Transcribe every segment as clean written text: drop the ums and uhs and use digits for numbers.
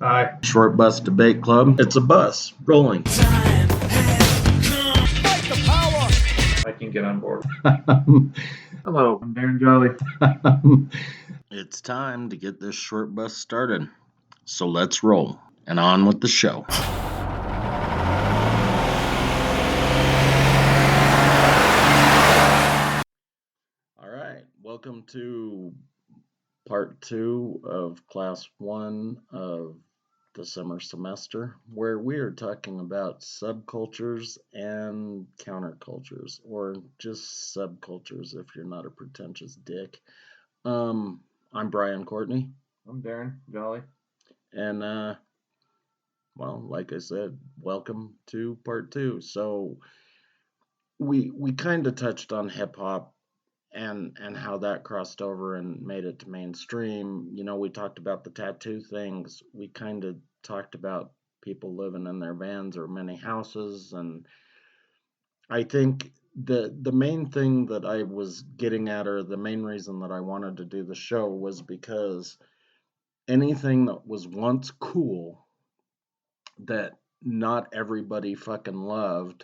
Hi. Shor Bus Debate Club. It's a bus rolling. I can get on board. Hello, I'm Darren Jolly. It's time to get this short bus started. So let's roll and on with the show. All right, welcome to part 2 of class 1 of the summer semester, where we are talking about subcultures and countercultures, or just subcultures if you're not a pretentious dick. I'm Brian Courtney, I'm Darren Jolly. and well, like I said, welcome to part 2. So we kind of touched on hip hop and how that crossed over and made it to mainstream. You know, we talked about the tattoo things. We kind of talked about people living in their vans or many houses, and I think the main thing that I was getting at, or the main reason that I wanted to do the show, was because anything that was once cool that not everybody fucking loved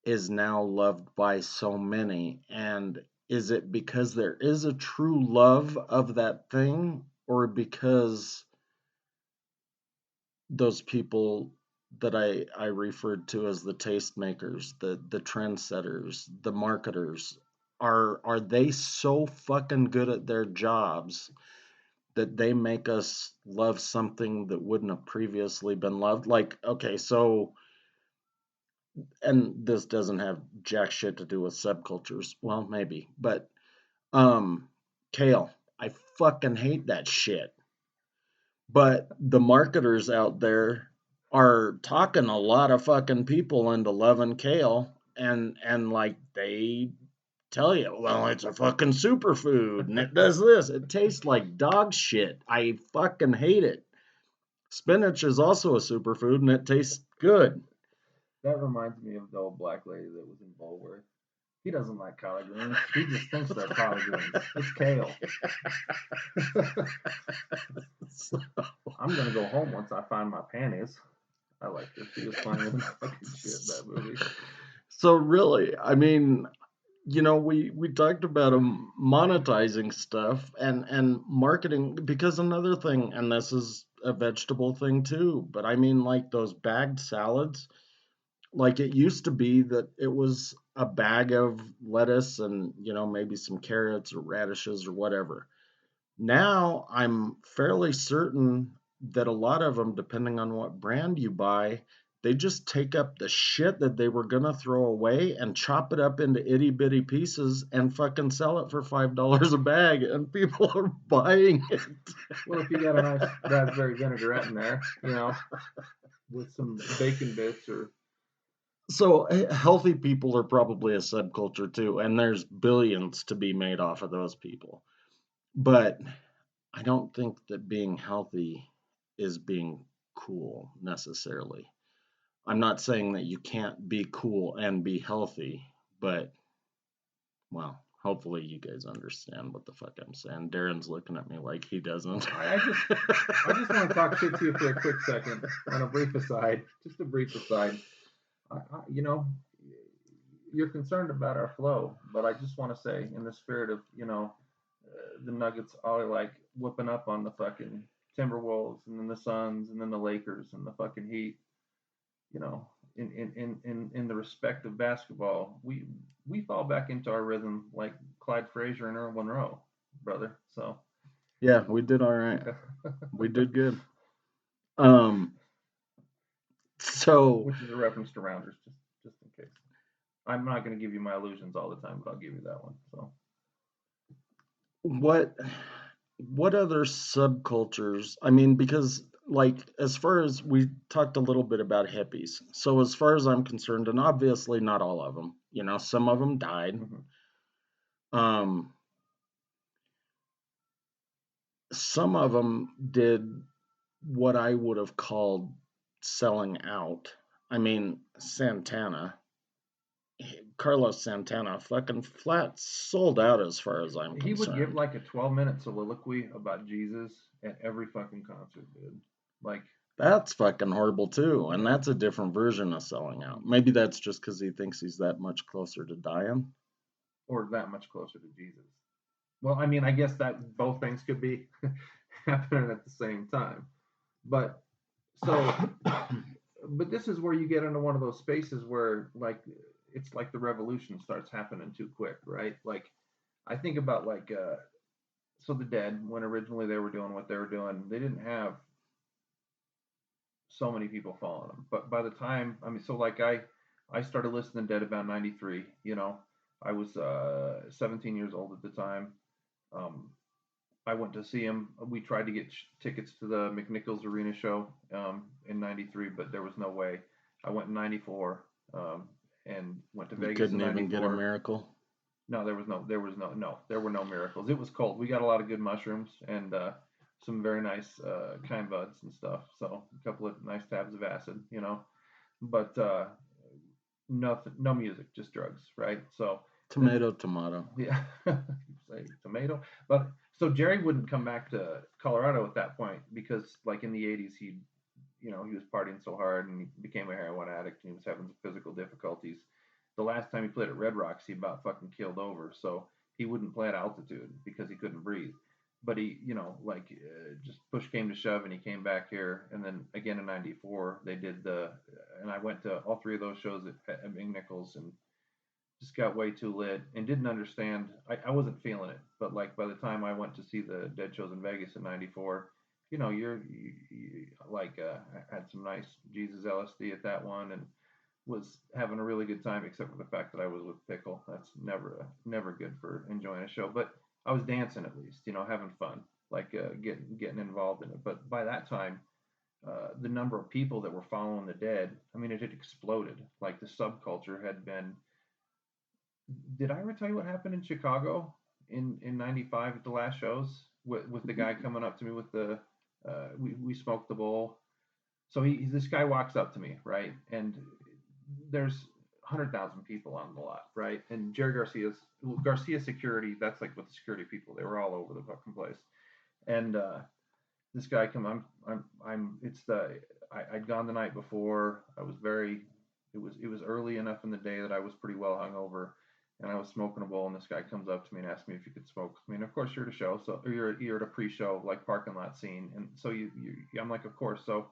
is now loved by so many. And is it because there is a true love of that thing, or because those people that I referred to as the tastemakers, the trendsetters, the marketers, are they so fucking good at their jobs that they make us love something that wouldn't have previously been loved? Like, okay, so, and this doesn't have jack shit to do with subcultures. Well, maybe, but kale. I fucking hate that shit. But the marketers out there are talking a lot of fucking people into loving kale, and like they tell you, well, it's a fucking superfood and it does this. It tastes like dog shit. I fucking hate it. Spinach is also a superfood and it tastes good. That reminds me of the old black lady that was in Bulworth. He doesn't like collard greens. He just thinks they're collard greens. It's kale. So, I'm gonna go home once I find my panties. I like her. She was funny as fucking shit in that movie. so really, I mean, you know, we talked about monetizing stuff and marketing, because another thing, and this is a vegetable thing too, but I mean, like those bagged salads, like it used to be that it was a bag of lettuce and, you know, maybe some carrots or radishes or whatever. Now I'm fairly certain that a lot of them, depending on what brand you buy, they just take up the shit that they were gonna throw away and chop it up into itty bitty pieces and fucking sell it for $5 a bag, and people are buying it. Well, if you got a nice raspberry vinaigrette in there, you know, with some bacon bits or. So healthy people are probably a subculture too, and there's billions to be made off of those people. But I don't think that being healthy is being cool necessarily. I'm not saying that you can't be cool and be healthy, but, well, hopefully you guys understand what the fuck I'm saying. Darren's looking at me like he doesn't. I just want to talk shit to you for a quick second on a brief aside. Just a brief aside. You know, you're concerned about our flow, but I just want to say, in the spirit of, you know, the Nuggets are like whipping up on the fucking Timberwolves and then the Suns and then the Lakers and the fucking Heat. You know, in the respect of basketball, we fall back into our rhythm like Clyde Frazier and Earl Monroe, brother. So Yeah, we did all right. We did good. So which is a reference to Rounders, just in case. I'm not going to give you my illusions all the time, but I'll give you that one. So what other subcultures? I mean, because, like, as far as we talked a little bit about hippies, so as far as I'm concerned, and obviously not all of them, you know, some of them died. Some of them did what I would have called selling out. I mean, Santana, Carlos Santana, fucking flat sold out as far as I'm He would give concerned. like a 12-minute soliloquy about Jesus at every fucking concert, dude. Like, That's fucking horrible too, and that's a different version of selling out. Maybe that's just because he thinks he's that much closer to dying. or that much closer to Jesus. Well, I mean, I guess that both things could be happening at the same time. But so, but this is where you get into one of those spaces where, like, it's like the revolution starts happening too quick, right? Like, I think about like, so the Dead, when originally they were doing what they were doing, they didn't have so many people following them. But by the time, I mean, so like I started listening to Dead about '93. You know, I was 17 years old at the time. Um, I went to see him. We tried to get tickets to the McNichols Arena show in '93, but there was no way. I went in '94 and went to You Vegas in couldn't even get a '94. miracle. No, there were no miracles. It was cold. We got a lot of good mushrooms and some very nice kind buds and stuff. So a couple of nice tabs of acid, you know, but nothing, no music, just drugs, right? So then, Tomato, tomato. yeah, say tomato. But so Jerry wouldn't come back to Colorado at that point because, like in the '80s, he was partying so hard and he became a heroin addict and he was having some physical difficulties. The last time he played at Red Rocks, he about fucking keeled over. So he wouldn't play at altitude because he couldn't breathe. But he, like just push came to shove and he came back here. And then again in '94, they did and I went to all three of those shows at McNichols and just got way too lit and didn't understand. I wasn't feeling it, but like by the time I went to see the Dead shows in Vegas in '94, you like I had some nice Jesus LSD at that one and was having a really good time, except for the fact that I was with Pickle. That's never good for enjoying a show, but I was dancing at least, having fun, like getting involved in it. But by that time, the number of people that were following the Dead, I mean, it had exploded. Like the subculture had been. Did I ever tell you what happened in Chicago in '95 at the last shows with the guy coming up to me with the we smoked the bowl. So this guy walks up to me, right, and there's 100,000 people on the lot, right, and Jerry Garcia security. That's like with the security people. They were all over the fucking place, and this guy come. I'm. It's the. I'd gone the night before. I was very. It was early enough in the day that I was pretty well hungover, and I was smoking a bowl. And this guy comes up to me and asks me if he could smoke with me. And of course you're at a show, so or you're at a pre-show like parking lot scene, and so I'm like of course. So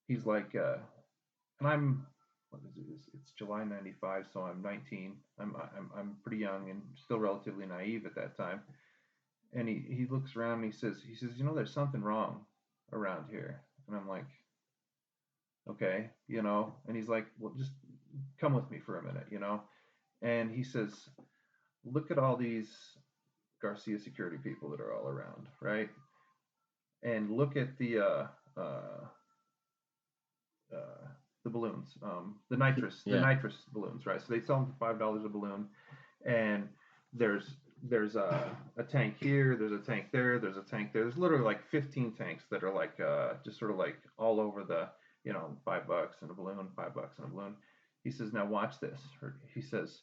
he's like, and I'm. What is it? It's July '95, so I'm 19. I'm pretty young and still relatively naive at that time and he looks around and he says there's something wrong around here and I'm like okay and he's like well just come with me for a minute and he says look at all these Garcia security people that are all around right and look at the balloons the Yeah. nitrous balloons right so they sell them for $5 a balloon and there's a tank here, there's a tank there, there's a tank there. There's literally like 15 tanks that are like just sort of like all over the, $5 and a balloon, $5 and a balloon. He says, now watch this. He says,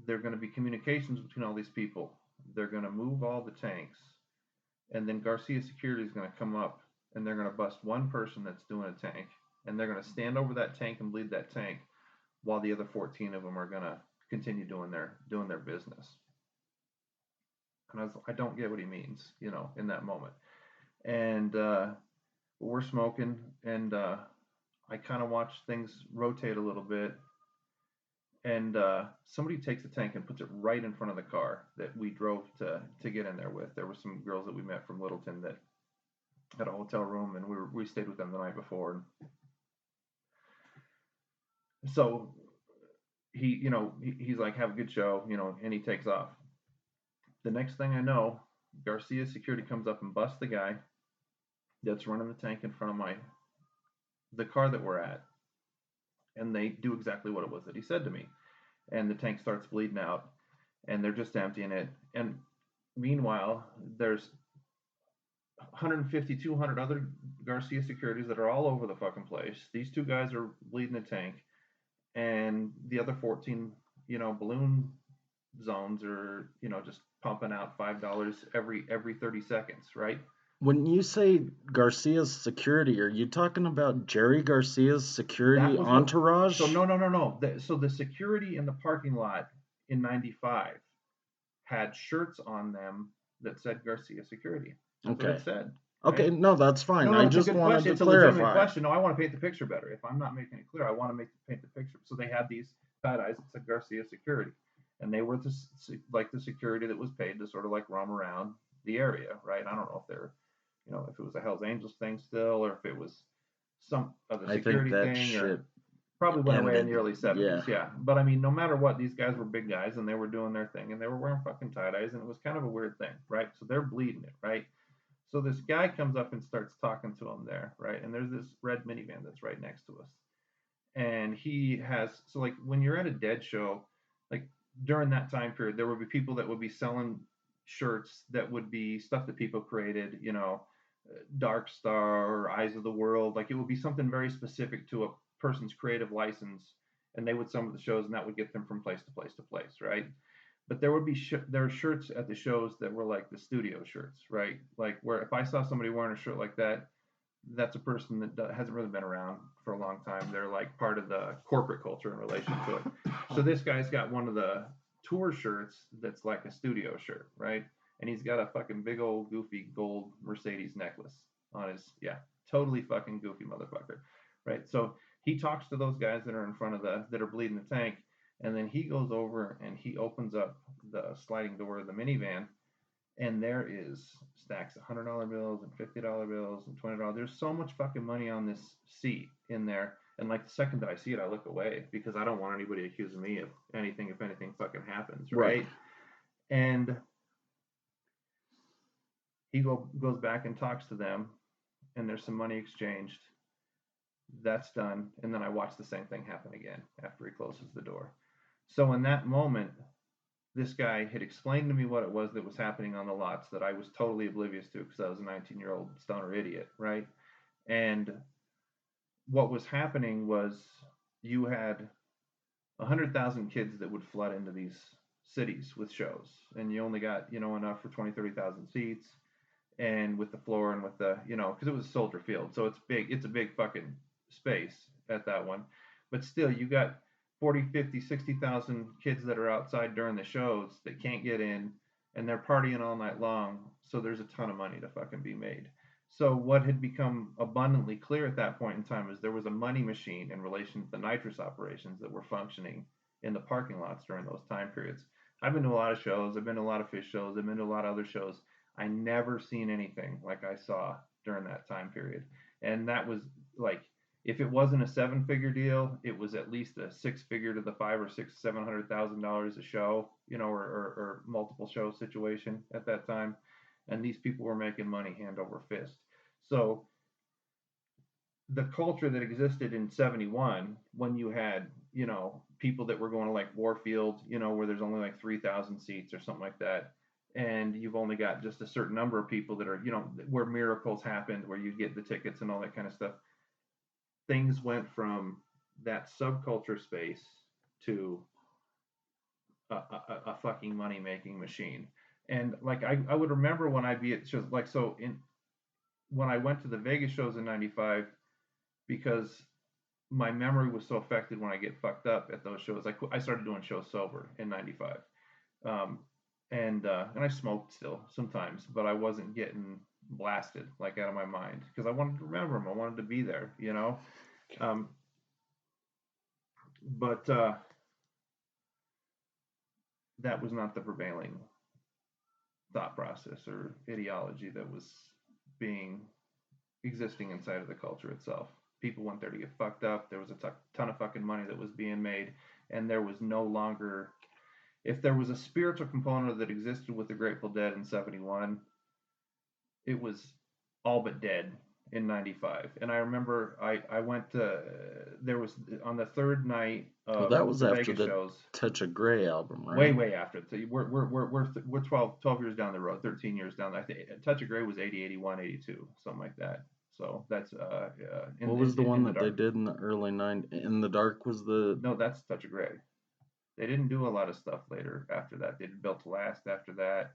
there are going to be communications between all these people. They're going to move all the tanks, and then Garcia Security is going to come up and they're going to bust one person that's doing a tank, and they're going to stand over that tank and lead that tank, while the other 14 of them are going to continue doing their business. And I don't get what he means, in that moment. And we're smoking, and I kind of watch things rotate a little bit. And somebody takes the tank and puts it right in front of the car that we drove to get in there with. There were some girls that we met from Littleton that had a hotel room, and we stayed with them the night before. And so he's like, have a good show, and he takes off. The next thing I know, Garcia security comes up and busts the guy that's running the tank in front of the car that we're at, and they do exactly what it was that he said to me, and the tank starts bleeding out, and they're just emptying it, and meanwhile there's 150, 200 other Garcia securities that are all over the fucking place. These two guys are bleeding the tank, and the other 14 balloon zones are, just pumping out $5 every 30 seconds, right? When you say Garcia's security, are you talking about Jerry Garcia's That security was what. So entourage? no. So the security in the parking lot in '95 had shirts on them that said Garcia Security. That's what Okay. it said, Okay, right? no, that's No, fine. no, I it's a just good wanted question. to It's a legitimate clarify. question. No, I want to paint the picture better. If I'm not making it clear, I want to paint the picture. So they had these tie-dyes that said Garcia Security, and they were like the security that was paid to sort of like roam around the area, right? I don't know if they're, if it was a Hell's Angels thing still, or if it was some other I think security that thing, or shit probably went away in the ended. early Yeah. 70s. Yeah. But I mean, no matter what, these guys were big guys and they were doing their thing and they were wearing fucking tie dyes and it was kind of a weird thing, right? So they're bleeding it, right? So this guy comes up and starts talking to him there, right? And there's this red minivan that's right next to us. And he has, so like when you're at a dead show, like during that time period, there would be people that would be selling shirts that would be stuff that people created, Dark Star or Eyes of the World. Like it would be something very specific to a person's creative license, and they would sell at the shows, and that would get them from place to place to place, right? But there would be there are shirts at the shows that were like the studio shirts, right? Like where if I saw somebody wearing a shirt like that, that's a person that hasn't really been around for a long time. They're like part of the corporate culture in relation to it. So this guy's got one of the tour shirts that's like a studio shirt, right? And he's got a fucking big old goofy gold Mercedes necklace on his, yeah, totally fucking goofy motherfucker, right? So he talks to those guys that are in front of that are bleeding the tank, and then he goes over and he opens up the sliding door of the minivan, and there is stacks of $100 bills and $50 bills and $20. There's so much fucking money on this seat in there. And like the second that I see it, I look away because I don't want anybody accusing me of anything if anything fucking happens, right? And he goes back and talks to them, and there's some money exchanged. That's done, and then I watch the same thing happen again after he closes the door. So in that moment, this guy had explained to me what it was that was happening on the lots that I was totally oblivious to because I was a 19-year-old stoner idiot, right? And what was happening was you had 100,000 kids that would flood into these cities with shows, and you only got enough for 20, 30,000 seats, and with the floor and with the because it was a Soldier Field, so it's big. It's a big fucking space at that one, but still you got 40, 50, 60,000 kids that are outside during the shows that can't get in, and they're partying all night long. So there's a ton of money to fucking be made. So what had become abundantly clear at that point in time is there was a money machine in relation to the nitrous operations that were functioning in the parking lots during those time periods. I've been to a lot of shows. I've been to a lot of fish shows. I've been to a lot of other shows. I never seen anything like I saw during that time period. And that was like, if it wasn't a seven-figure deal, it was at least a six-figure to the five or six, $700,000 a show, or multiple show situation at that time. And these people were making money hand over fist. So the culture that existed in 71, when you had, people that were going to like Warfield, where there's only like 3,000 seats or something like that, and you've only got just a certain number of people that are, where miracles happened, where you get the tickets and all that kind of stuff. Things went from that subculture space to a fucking money making machine. And like I would remember when I'd be at shows, like so in when I went to the Vegas shows in '95, because my memory was so affected when I get fucked up at those shows. I started doing shows sober in '95, and I smoked still sometimes, but I wasn't getting blasted like out of my mind because I wanted to remember them. I wanted to be there, Um, but that was not the prevailing thought process or ideology that was being existing inside of the culture itself. People went there to get fucked up. There was a ton of fucking money that was being made, and there was no longer. If there was a spiritual component that existed with the Grateful Dead in '71, it was all but dead in '95. And I remember I went to there was on the third night Well, of that was the after Vegas the shows. Touch of Grey album, Way, right? way after. So we're 12 years down the road, 13 years down. I think Touch of Grey was 80, 81, 82, something like that. So that's What was the one in the that they dark. did in the early '90s? In the Dark was the. No, that's Touch of Grey. They didn't do a lot of stuff later after that. They did Built to Last after that.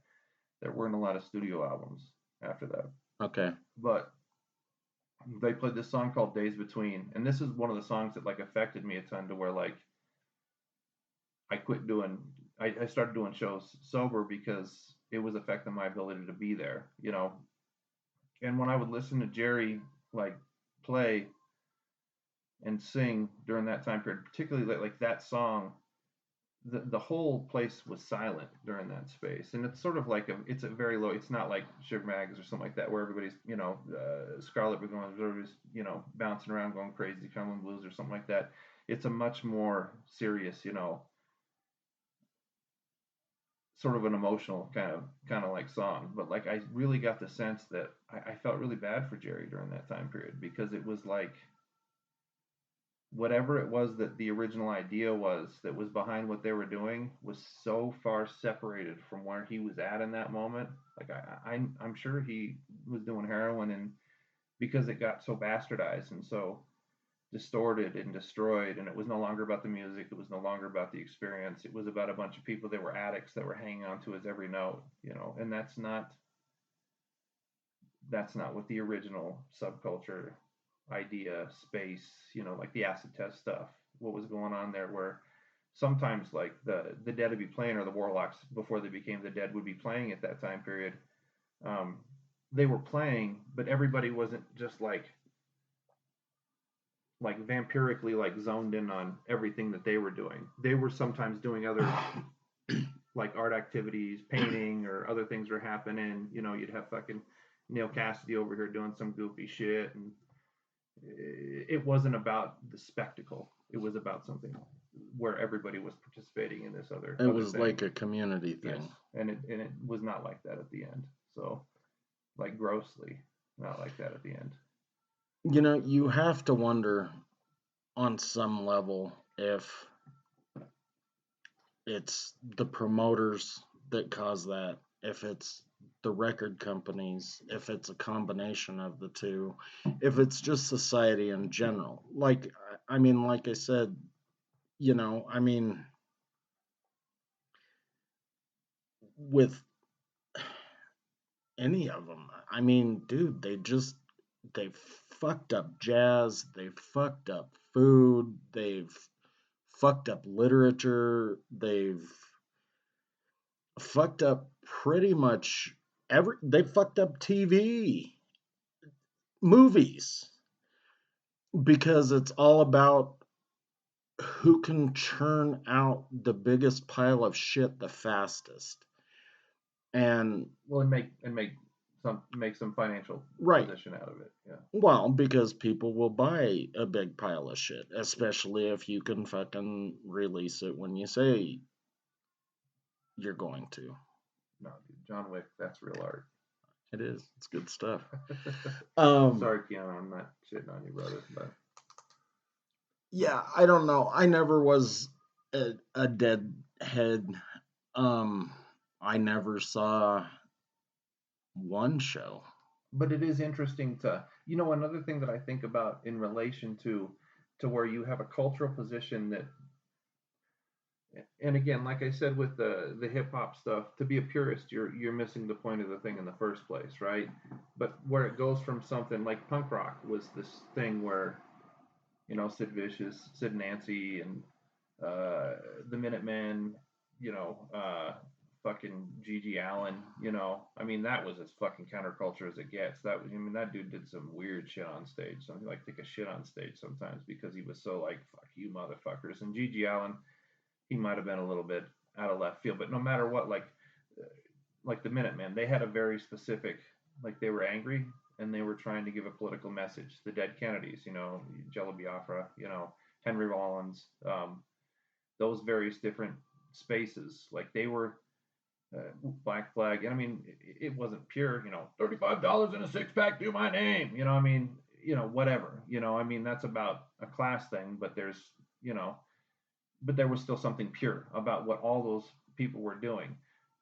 There weren't a lot of studio albums after that. Okay. But they played this song called Days Between, and this is one of the songs that like affected me a ton to where like I quit doing I started doing shows sober because it was affecting my ability to be there, you know. And when I would listen to Jerry like play and sing during that time period, particularly like that song, the whole place was silent during that space. And it's sort of like it's a very low, it's not like Sugar Mags or something like that where everybody's, you know, Scarlet Begonias, everybody's, you know, bouncing around going crazy, Cumberland Blues or something like that. It's a much more serious, you know, sort of an emotional kind of like song. But like I really got the sense that I felt really bad for Jerry during that time period because it was like whatever it was that the original idea was that was behind what they were doing was so far separated from where he was at in that moment. Like I'm sure he was doing heroin, and because it got so bastardized and so distorted and destroyed, and it was no longer about the music, it was no longer about the experience, it was about a bunch of people that were addicts that were hanging on to his every note, you know. And that's not what the original subculture idea space, you know, like the acid test stuff, what was going on there, where sometimes like the Dead would be playing, or the Warlocks before they became the Dead would be playing at that time period. um, they were playing, but everybody wasn't just like vampirically like zoned in on everything that they were doing. They were sometimes doing other like art activities, painting, or other things were happening. You know, you'd have fucking Neil Cassidy over here doing some goofy shit, and it wasn't about the spectacle. It was about something where everybody was participating in this It other was thing. like a community Yes, thing. and it was not like that at the end. So, like grossly not like that at the end. You know, you have to wonder on some level if it's the promoters that cause that, if it's the record companies, if it's a combination of the two, if it's just society in general. Like, I mean, like I said, you know, I mean, with any of them, I mean, dude, they fucked up jazz, they've fucked up food, they've fucked up literature, they've fucked up pretty much they fucked up TV, movies, because it's all about who can churn out the biggest pile of shit the fastest. And Well, and make some financial right, position out of it. Yeah. well, because people will buy a big pile of shit, especially if you can fucking release it when you say you're going to. No, dude, John Wick, that's real art. It is. It's good stuff. Sorry, Keanu, I'm not shitting on you, brother, but Yeah, I don't know. I never was a deadhead. I never saw one show. but it is interesting to, you know, another thing that I think about in relation to where you have a cultural position that, and again, like I said with the hip hop stuff, to be a purist, you're missing the point of the thing in the first place, right? But where it goes from something like punk rock was this thing where, you know, Sid Vicious, Sid and Nancy, and the Minutemen, you know, fucking Gigi Allen, you know. I mean, that was as fucking counterculture as it gets. I mean, that dude did some weird shit on stage. Something like take a shit on stage sometimes because he was so like, fuck you, motherfuckers. And Gigi Allen, he might have been a little bit out of left field, but no matter what, like the Minutemen, they had a very specific, like they were angry and they were trying to give a political message. The Dead Kennedys, you know, Jello Biafra, you know, Henry Rollins, those various different spaces, like they were Black Flag, and I mean, it wasn't pure, you know, $35 in a six pack, do my name, you know, I mean, you know, whatever, you know, I mean, that's about a class thing, but there's, you know, but there was still something pure about what all those people were doing.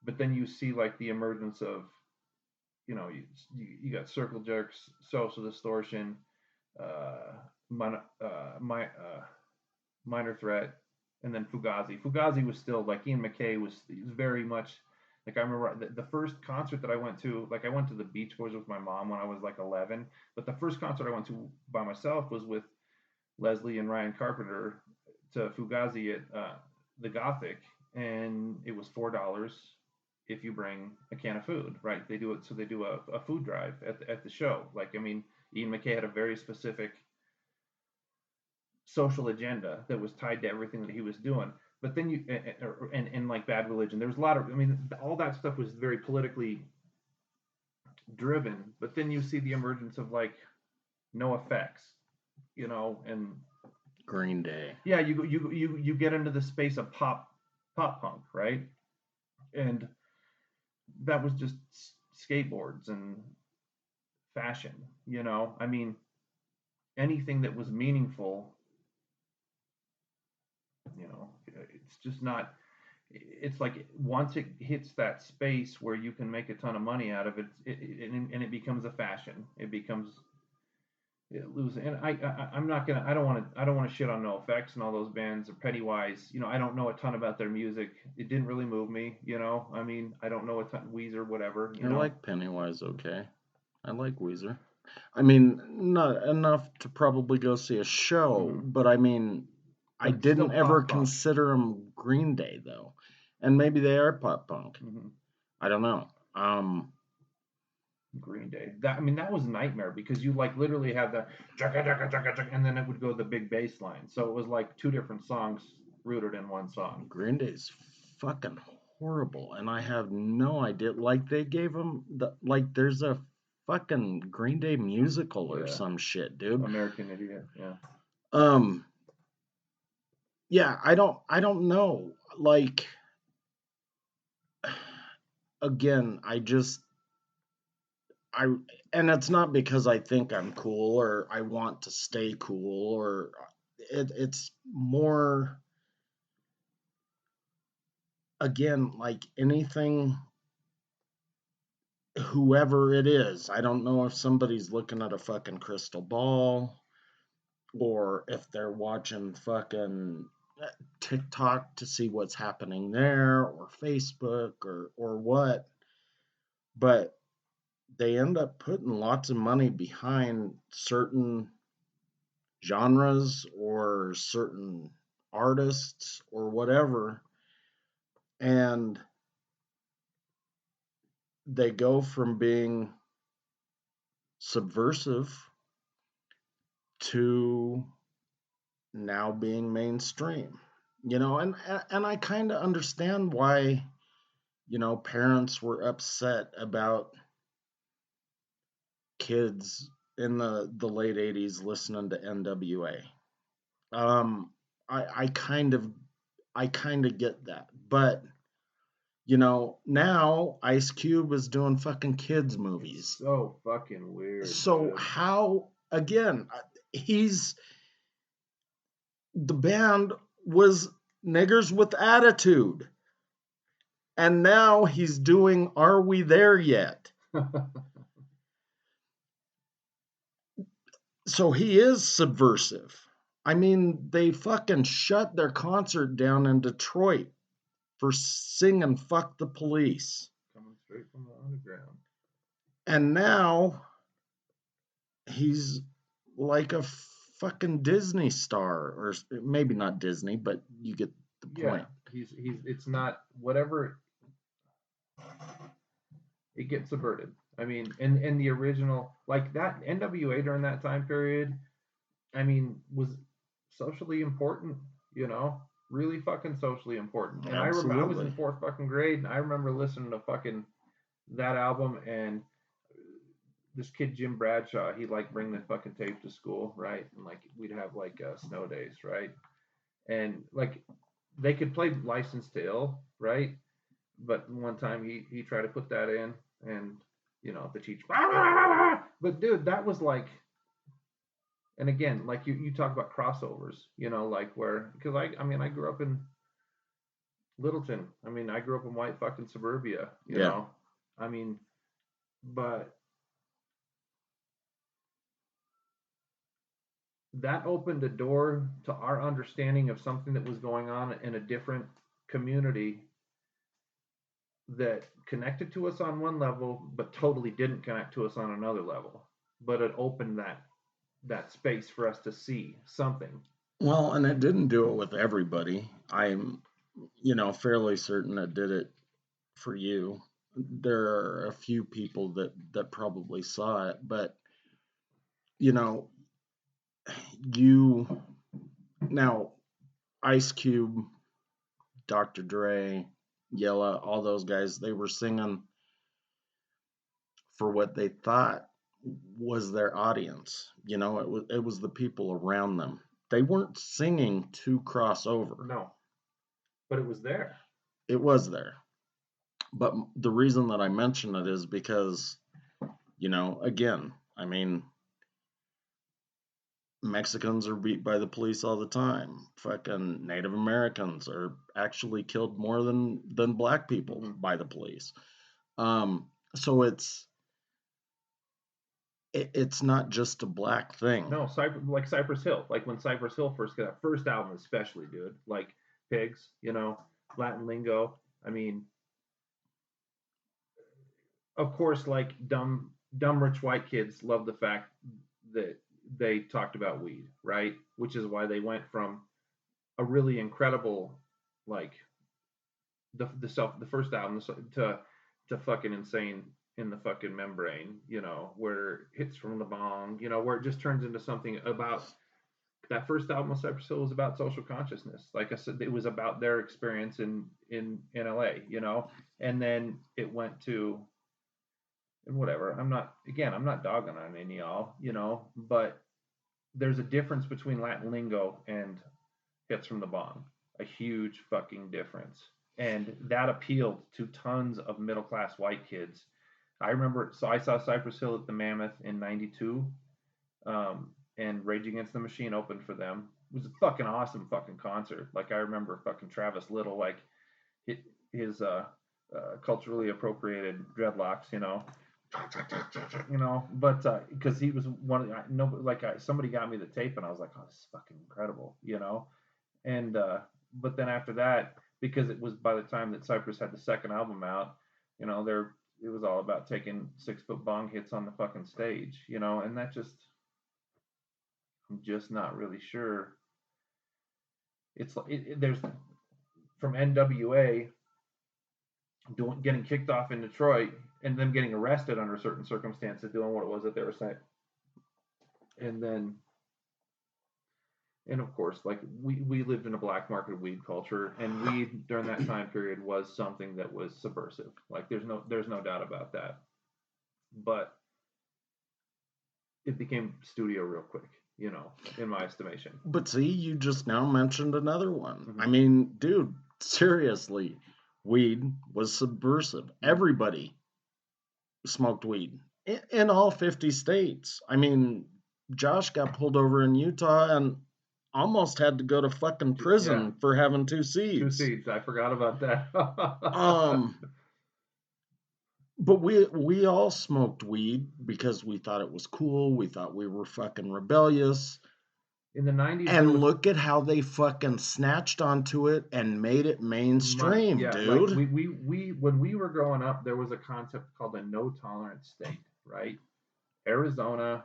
But then you see like the emergence of, you know, you got circle jerks, social distortion, uh, my, Minor Threat, and then Fugazi. Fugazi was still like Ian MacKaye was very much like I remember the first concert that I went to. Like I went to the Beach Boys with my mom when I was like 11, but the first concert I went to by myself was with Leslie and Ryan Carpenter to Fugazi at the Gothic, and it was $4 if you bring a can of food. Right? They do it so they do a food drive at the show. Like I mean, Ian MacKaye had a very specific social agenda that was tied to everything that he was doing. But then you and like Bad Religion, there was a lot of I mean all that stuff was very politically driven. But then you see the emergence of like no effects, you know, and Green Day. yeah, you get into the space of pop punk, right? And that was just skateboards and fashion, you know. I mean, anything that was meaningful, you know, it's just not. It's like once it hits that space where you can make a ton of money out of it, and it becomes a fashion. It becomes it loses. And I'm not gonna. I don't want to shit on No Effects and all those bands or Pennywise. You know, I don't know a ton about their music. It didn't really move me. You know, I mean, I don't know a ton. Weezer, whatever. You I know, like Pennywise. Okay, I like Weezer. I mean, not enough to probably go see a show, but I mean, I but it's still didn't ever pop punk. consider them Green Day though, and maybe they are pop punk. Mm-hmm. I don't know. Green Day. That I mean, that was a nightmare because you like literally had the jugga, jugga, jugga, jugga, and then it would go the big bass line. So it was like two different songs rooted in one song. Green Day's fucking horrible, and I have no idea. Like they gave them the like. There's a fucking Green Day musical or Yeah. some shit, dude. American Idiot. Yeah. Yeah, I don't know. Like again, I and it's not because I think I'm cool or I want to stay cool or it's more again like anything whoever it is. I don't know if somebody's looking at a fucking crystal ball or if they're watching fucking TikTok to see what's happening there or Facebook or what. But they end up putting lots of money behind certain genres or certain artists or whatever, and they go from being subversive to now being mainstream, you know. And I kind of understand why, you know, parents were upset about kids in the late 80s listening to NWA. I kind of get that. But you know, now Ice Cube is doing fucking kids movies. So fucking weird. So dude. how again, the band was Niggers with Attitude. And now he's doing Are We There Yet? So he is subversive. I mean, they fucking shut their concert down in Detroit for singing Fuck the Police. Coming straight from the underground. And now he's like a fucking Disney star, or maybe not Disney, but you get the point. He's it's not whatever it gets subverted. I mean, and the original like that NWA during that time period, I mean, was socially important, you know, really fucking socially important. And Absolutely. I was in fourth fucking grade, and I remember listening to fucking that album and this kid Jim Bradshaw, he'd like bring the fucking tape to school, right? And like we'd have like snow days, right? And like they could play License to Ill, right? But one time he tried to put that in, and you know the teacher. But dude, that was like, and again, like you talk about crossovers, you know, like where because I mean I grew up in Littleton. I mean I grew up in white fucking suburbia, you know. I mean, but that opened a door to our understanding of something that was going on in a different community that connected to us on one level but totally didn't connect to us on another level, but it opened that space for us to see something. Well, and it didn't do it with everybody. I'm, fairly certain it did it for you. There are a few people that probably saw it, but you know, you now Ice Cube, Dr. Dre, Yella, all those guys, they were singing for what they thought was their audience. It was the people around them. They weren't singing to cross over. No, but it was there. It was there. But the reason that I mention it is because, again, I mean, Mexicans are beat by the police all the time. Fucking Native Americans are actually killed more than black people by the police. So it's not just a black thing. No, like Cypress Hill. Like when Cypress Hill first got that first album, especially, dude. Like Pigs, Latin lingo. I mean, of course, like dumb rich white kids love the fact that they talked about weed, right? Which is why they went from a really incredible, like the first album to fucking insane in the fucking membrane, where hits from the bong, where it just turns into something about that first album of Cypress Hill was about social consciousness. Like I said, it was about their experience in LA, and then it went to and whatever. I'm not dogging on any of y'all, but there's a difference between Latin lingo and hits from the bong, a huge fucking difference, and that appealed to tons of middle class white kids. I remember, so I saw Cypress Hill at the Mammoth in '92, and Rage Against the Machine opened for them. It was a fucking awesome fucking concert. Like I remember fucking Travis Little, like his culturally appropriated dreadlocks, but because he was one of the, no, like somebody got me the tape and I was like, oh, this is fucking incredible, and but then after that, because it was by the time that Cypress had the second album out, there it was all about taking 6 foot bong hits on the fucking stage, and that just I'm just not really sure. It's like there's from NWA getting kicked off in Detroit and them getting arrested under certain circumstances doing what it was that they were saying, and then and of course, like we lived in a black market weed culture, and weed during that time period was something that was subversive. Like there's no doubt about that. But it became studio real quick, in my estimation. But see, you just now mentioned another one. Mm-hmm. I mean, dude, seriously, weed was subversive. Everybody smoked weed in all 50 states. I mean, Josh got pulled over in Utah and almost had to go to fucking prison for having 2 seeds. 2 seeds. I forgot about that. But we all smoked weed because we thought it was cool. We thought we were fucking rebellious. In the '90s, and look at how they fucking snatched onto it and made it mainstream, dude. Like we when we were growing up, there was a concept called a no tolerance state, right? Arizona,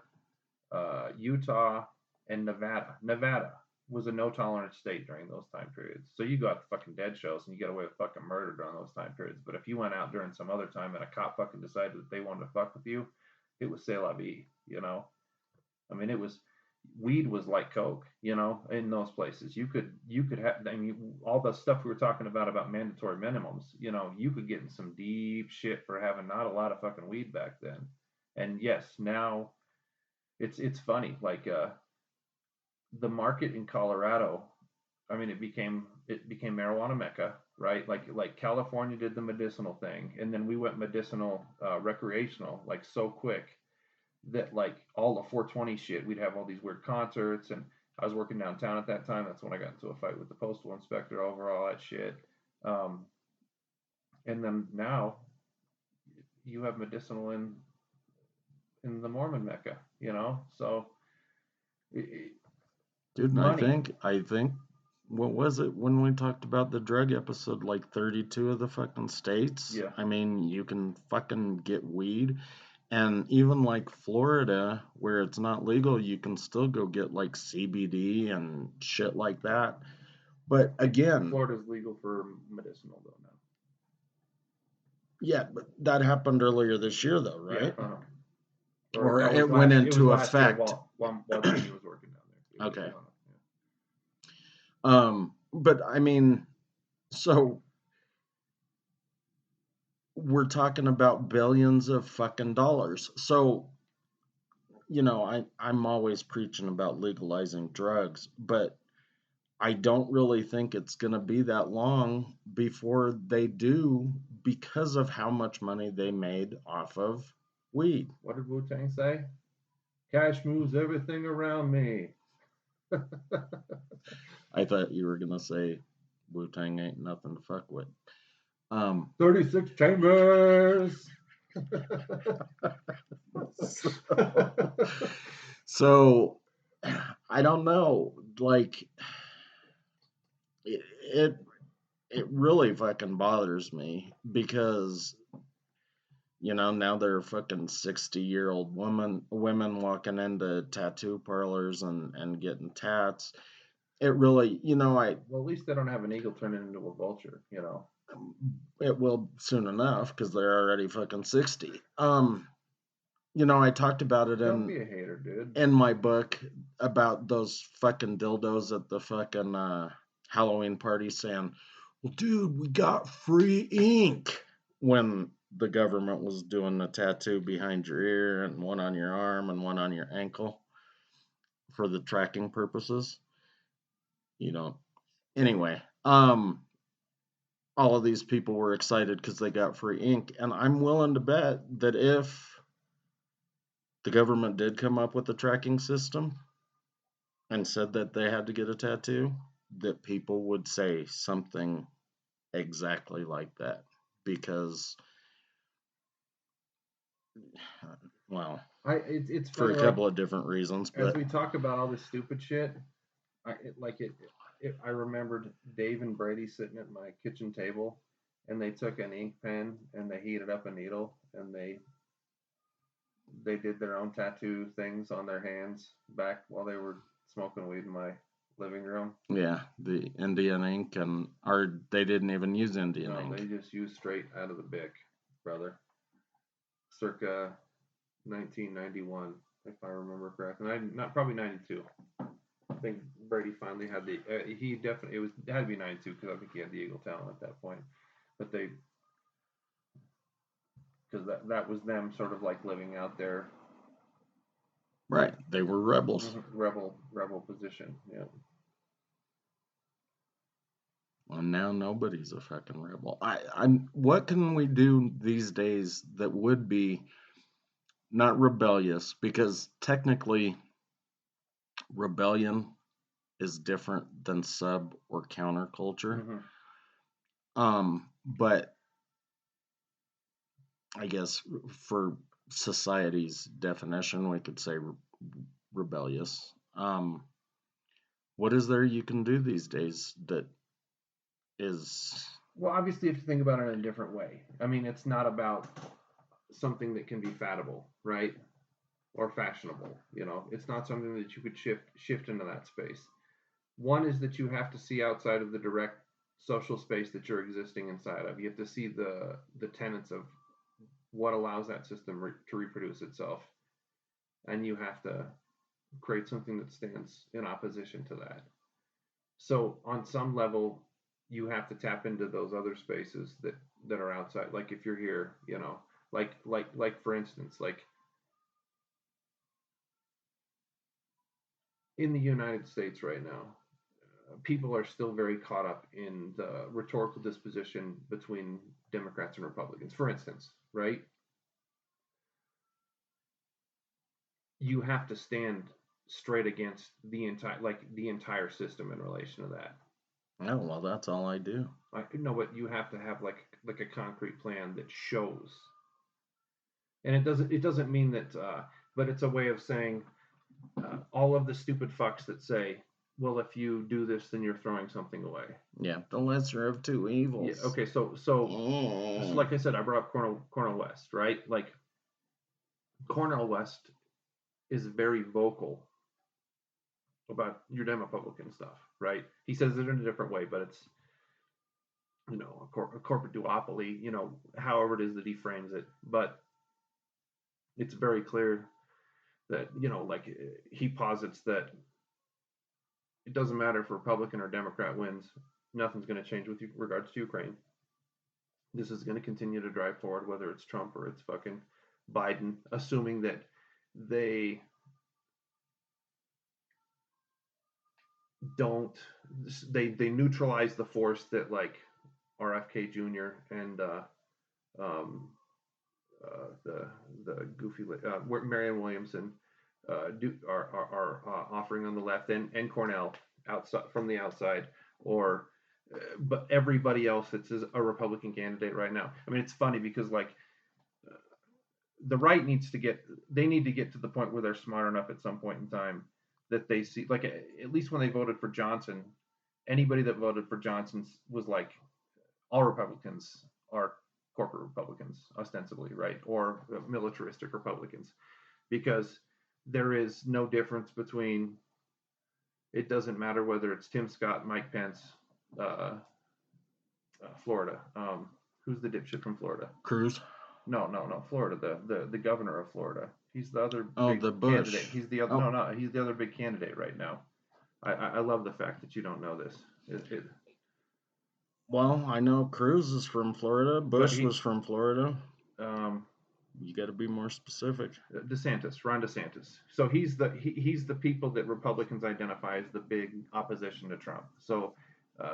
Utah, and Nevada. Nevada was a no tolerance state during those time periods. So you go out to fucking dead shows and you get away with fucking murder during those time periods. But if you went out during some other time and a cop fucking decided that they wanted to fuck with you, it was c'est la vie, I mean, it was weed was like coke, in those places. You could have, I mean, all the stuff we were talking about mandatory minimums, you could get in some deep shit for having not a lot of fucking weed back then. And yes, now it's funny, like the market in Colorado, I mean, it became marijuana mecca, right? Like California did the medicinal thing, and then we went medicinal, recreational, like so quick that like all the 420 shit, we'd have all these weird concerts, and I was working downtown at that time. That's when I got into a fight with the postal inspector over all that shit. And then now you have medicinal in the Mormon mecca, so. Dude, money. I think, what was it when we talked about the drug episode? Like 32 of the fucking states. Yeah. I mean, you can fucking get weed. And even like Florida, where it's not legal, you can still go get like CBD and shit like that. But again, Florida's legal for medicinal though now. yeah, but that happened earlier this year though, right? Yeah. Or no, it went it was into last year effect. while Jamie was working down there. Okay. Yeah. But I mean, so we're talking about billions of fucking dollars. So, I'm always preaching about legalizing drugs, but I don't really think it's going to be that long before they do because of how much money they made off of weed. What did Wu-Tang say? Cash moves everything around me. I thought you were going to say Wu-Tang ain't nothing to fuck with. 36 chambers. So I don't know. Like, it really fucking bothers me because now there are fucking 60-year-old women walking into tattoo parlors and getting tats. It really, Well, at least they don't have an eagle turning into a vulture, it will soon enough because they're already fucking 60. I talked about it Don't be a hater, dude. in my book about those fucking dildos at the fucking Halloween party saying, well, dude, we got free ink when the government was doing the tattoo behind your ear and one on your arm and one on your ankle for the tracking purposes. Anyway, all of these people were excited because they got free ink, and I'm willing to bet that if the government did come up with a tracking system and said that they had to get a tattoo, that people would say something exactly like that because, well, it's for funny, a couple of different reasons. As But we talk about all this stupid shit, I remembered Dave and Brady sitting at my kitchen table, and they took an ink pen and they heated up a needle and they did their own tattoo things on their hands back while they were smoking weed in my living room. Yeah, the Indian ink, or they didn't even use Indian ink. No, they just used straight out of the Bic, brother. Circa 1991, if I remember correctly. Not probably 92. I think Brady finally had the. He definitely it had to be 92 because I think he had the Eagle talent at that point. But because that was them sort of like living out their. Right, they were rebels. Rebel position. Yeah. Well, now nobody's a fucking rebel. I'm. What can we do these days that would be not rebellious? Because technically, rebellion is different than sub or counterculture. But I guess for society's definition, we could say rebellious. What is there you can do these days that is? Well, obviously, you have to think about it in a different way. I mean, it's not about something that can be fattable, right? Or fashionable. It's not something that you could shift into that space. One is that you have to see outside of the direct social space that you're existing inside of. You have to see the tenets of what allows that system to reproduce itself, and you have to create something that stands in opposition to that. So on some level, you have to tap into those other spaces that are outside. Like if you're here, like for instance, like in the United States right now, people are still very caught up in the rhetorical disposition between Democrats and Republicans. For instance, right? You have to stand straight against the entire system in relation to that. Oh well, that's all I do. No, but you have to have like a concrete plan that shows. And it doesn't mean that, but it's a way of saying all of the stupid fucks that say well, if you do this, then you're throwing something away. Yeah, the lesser of two Yeah. evils. Okay. So like I said, I brought up Cornel West, right? Like Cornel West is very vocal about your Republican stuff, right? He says it in a different way, but it's a corporate duopoly, however it is that he frames it. But it's very clear that like he posits that it doesn't matter if Republican or Democrat wins, nothing's going to change with regards to Ukraine. This is going to continue to drive forward, whether it's Trump or it's fucking Biden, assuming that they don't they neutralize the force that like RFK Jr. and um, the goofy Marianne Williamson are offering on the left, and Cornell outside from the outside, or but everybody else that's a Republican candidate right now. I mean, it's funny because like the right needs to get they need to get to the point where they're smart enough at some point in time that they see like at least when they voted for Johnson, anybody that voted for Johnson was like all Republicans are corporate Republicans ostensibly, right, or militaristic Republicans, because there is no difference between it doesn't matter whether it's Tim Scott, Mike Pence, Florida. Who's the dipshit from Florida? Cruz. No, Florida. The governor of Florida. He's the other big the Bush. candidate. He's the other. No, he's the other big candidate right now. I love the fact that you don't know this. Well, I know Cruz is from Florida. Bush was from Florida. You got to be more specific. Ron DeSantis. So he's the people that Republicans identify as the big opposition to Trump. So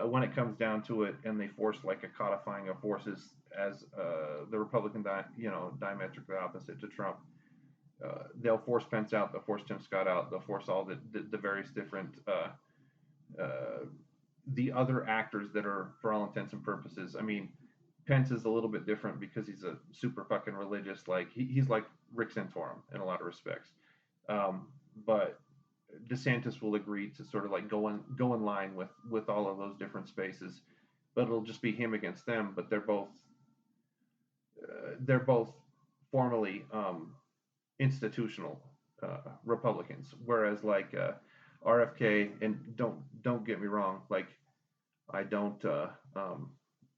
when it comes down to it, and they force like a codifying of forces as the Republican, diametrically opposite to Trump, they'll force Pence out, they'll force Tim Scott out, they'll force all the various different the other actors that are, for all intents and purposes. I mean, Pence is a little bit different because he's a super fucking religious, like he's like Rick Santorum in a lot of respects. But DeSantis will agree to sort of like go in line with all of those different spaces, but it'll just be him against them. But they're both formally institutional Republicans, whereas like RFK, and don't get me wrong, like I don't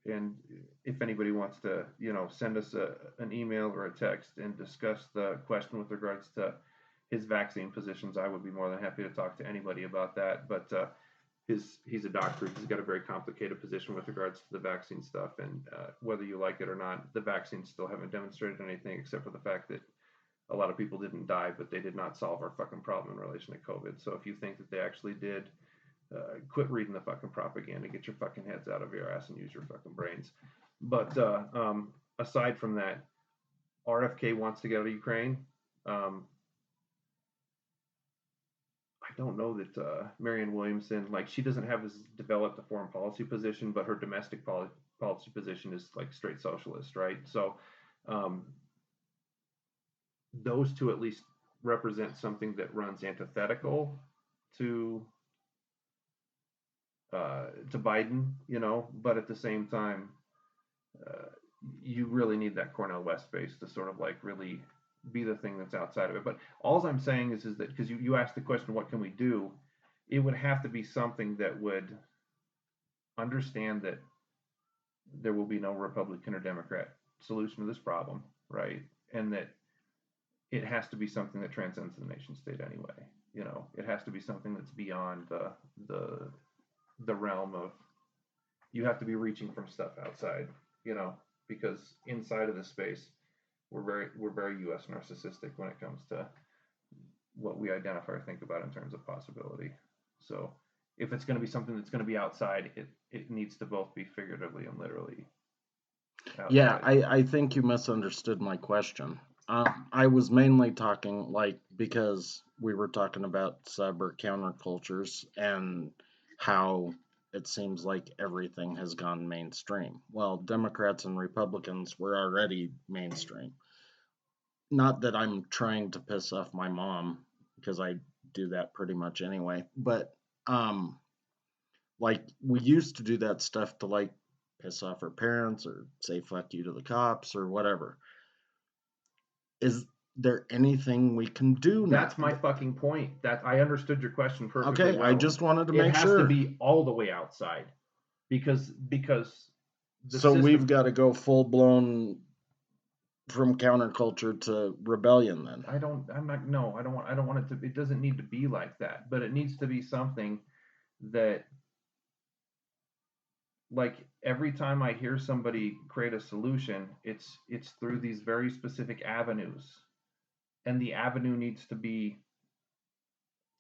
and if anybody wants to send us an email or a text and discuss the question with regards to his vaccine positions, I would be more than happy to talk to anybody about that. But he's a doctor. He's got a very complicated position with regards to the vaccine stuff, and whether you like it or not, the vaccines still haven't demonstrated anything except for the fact that a lot of people didn't die, but they did not solve our fucking problem in relation to COVID. So if you think that they actually did, quit reading the fucking propaganda, get your fucking heads out of your ass and use your fucking brains. But aside from that, RFK wants to go to Ukraine. I don't know that Marianne Williamson, like she doesn't have as developed a foreign policy position, but her domestic policy position is like straight socialist, right? So those two at least represent something that runs antithetical to Biden, but at the same time, you really need that Cornel West base to sort of like really be the thing that's outside of it. But all I'm saying is that because you asked the question, what can we do? It would have to be something that would understand that there will be no Republican or Democrat solution to this problem, right? And that it has to be something that transcends the nation state anyway. It has to be something that's beyond the realm of, you have to be reaching from stuff outside, because inside of the space we're very U.S. narcissistic when it comes to what we identify or think about in terms of possibility. So if it's going to be something that's going to be outside, it needs to both be figuratively and literally outside. Yeah, I think you misunderstood my question. I was mainly talking because we were talking about cyber countercultures and how it seems like everything has gone mainstream. Well, Democrats and Republicans were already mainstream. Not that I'm trying to piss off my mom, because I do that pretty much anyway, but Um, like we used to do that stuff to like piss off our parents or say fuck you to the cops or whatever. Is there anything we can do now? That's my fucking point. That I understood your question perfectly Okay, I well. just wanted to It make has to sure. be all the way outside because the So we've system. got to go full blown from counterculture to rebellion then. I don't. I'm not. No, I don't want. I don't want it to. It doesn't need to be like that. But it needs to be something that, like, every time I hear somebody create a solution, it's through these very specific avenues, and the avenue needs to be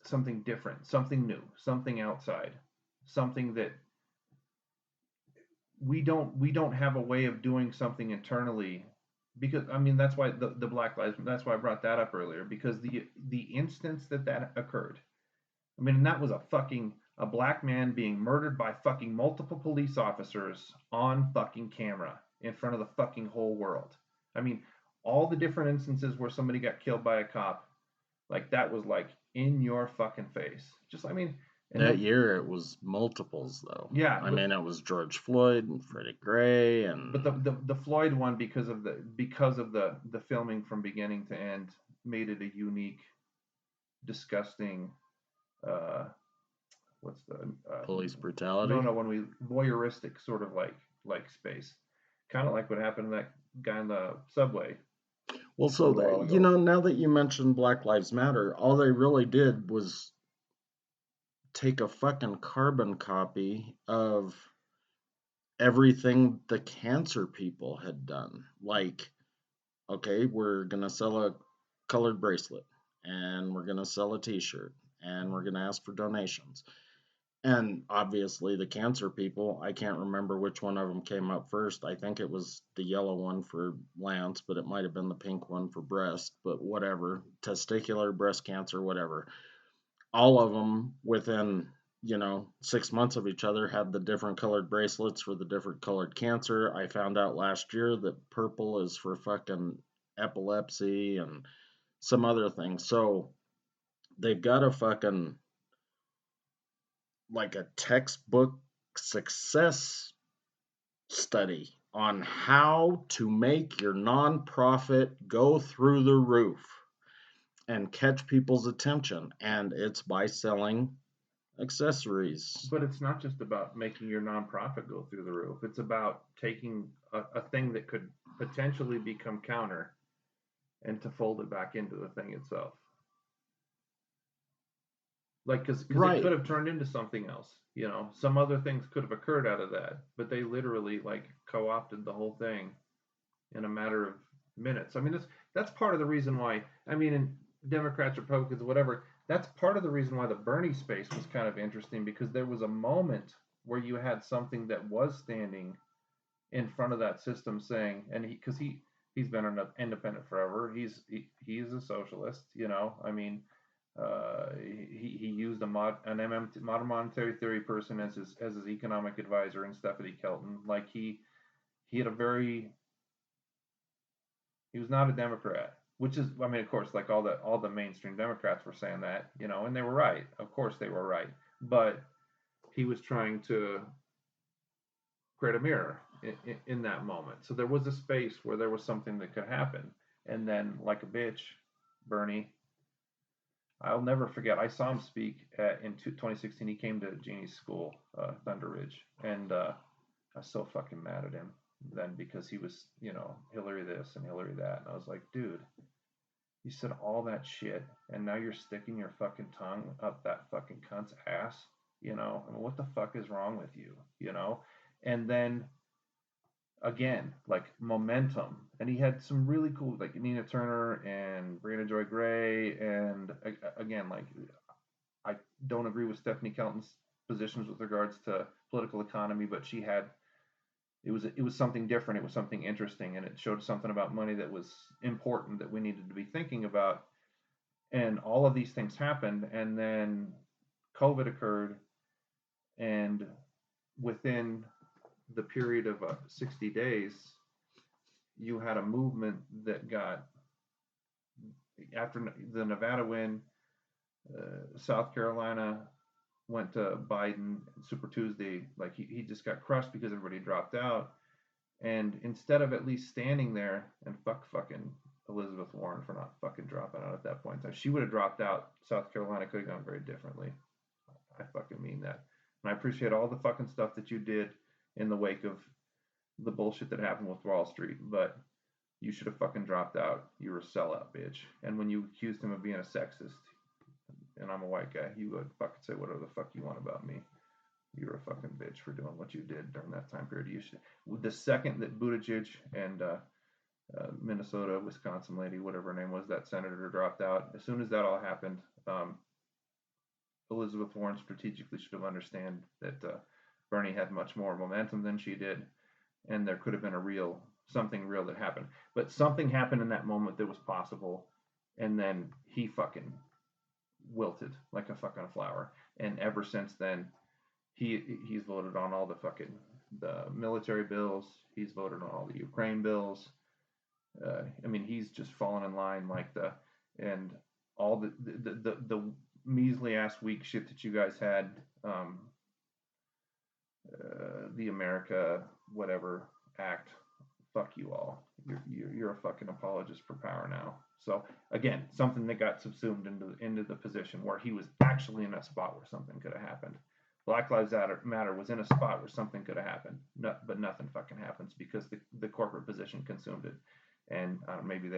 something different, something new, something outside, something that we don't have a way of doing something internally. Because I mean that's why the Black Lives, that's why I brought that up earlier, because the instance that occurred, I mean, and that was a black man being murdered by fucking multiple police officers on fucking camera in front of the fucking whole world. I mean, all the different instances where somebody got killed by a cop, like that was like in your fucking face. Just I mean, and That then year it was multiples though. yeah, I mean, it was George Floyd and Freddie Gray but and the Floyd one, because of the filming from beginning to end, made it a unique, disgusting, uh, what's the police no, brutality. no, when we voyeuristic sort of like space, kind of like what happened to that guy in the subway Well, a so little while that, ago. now that you mentioned Black Lives Matter, all they really did was take a fucking carbon copy of everything the cancer people had done. Like, okay, we're going to sell a colored bracelet and we're going to sell a t-shirt and we're going to ask for donations. And obviously, the cancer people, I can't remember which one of them came up first. I think it was the yellow one for Lance, but it might have been the pink one for breast, but whatever. Testicular breast cancer, whatever. All of them within, 6 months of each other had the different colored bracelets for the different colored cancer. I found out last year that purple is for fucking epilepsy and some other things. So they've got a fucking like a textbook success study on how to make your nonprofit go through the roof and catch people's attention. And it's by selling accessories. But it's not just about making your nonprofit go through the roof. It's about taking a thing that could potentially become counter and to fold it back into the thing itself. Like, because it Right. could have turned into something else. Some other things could have occurred out of that, but they literally like co-opted the whole thing in a matter of minutes. I mean, that's part of the reason why. I mean, in Democrats, Republicans, whatever. That's part of the reason why the Bernie space was kind of interesting, because there was a moment where you had something that was standing in front of that system saying, and he's been an independent forever. He's a socialist. I mean, he used an modern monetary theory person as his economic advisor and Stephanie Kelton. Like he had a very he was not a Democrat, which is, I mean, of course, like all the mainstream Democrats were saying that, and they were right. Of course, they were right, but he was trying to create a mirror in that moment. So there was a space where there was something that could happen, and then, like a bitch, Bernie. I'll never forget. I saw him speak in 2016. He came to Jeannie's school, Thunder Ridge, and I was so fucking mad at him then, because he was, Hillary this and Hillary that, and I was like, dude, you said all that shit, and now you're sticking your fucking tongue up that fucking cunt's ass. I mean, what the fuck is wrong with you? And then again, like momentum, and he had some really cool, like Nina Turner and Brianna Joy Gray, and again, like, I don't agree with Stephanie Kelton's positions with regards to political economy, but it was something different. It was something interesting, and it showed something about money that was important that we needed to be thinking about. And all of these things happened, and then COVID occurred, and within the period of 60 days, you had a movement that got, after the Nevada win, South Carolina, went to Biden Super Tuesday, like he just got crushed because everybody dropped out. And instead of at least standing there and fucking Elizabeth Warren for not fucking dropping out at that point in time, she would have dropped out. South Carolina could have gone very differently. I fucking mean that. And I appreciate all the fucking stuff that you did in the wake of the bullshit that happened with Wall Street, but you should have fucking dropped out. You were a sellout, bitch. And when you accused him of being a sexist, and I'm a white guy, you would fucking say whatever the fuck you want about me. You're a fucking bitch for doing what you did during that time period. You should. The second that Buttigieg and Minnesota, Wisconsin lady, whatever her name was, that senator dropped out, as soon as that all happened, Elizabeth Warren strategically should have understood that Bernie had much more momentum than she did, and there could have been something real that happened. But something happened in that moment that was possible, and then he fucking wilted like a fucking flower. And ever since then, he's voted on all the military bills. He's voted on all the Ukraine bills. I mean, he's just fallen in line and all the measly ass weak shit that you guys had. The America whatever act. Fuck you all. You're a fucking apologist for power now. So again, something that got subsumed into the position where he was actually in a spot where something could have happened. Black Lives Matter was in a spot where something could have happened, but nothing fucking happens because the corporate position consumed it. And maybe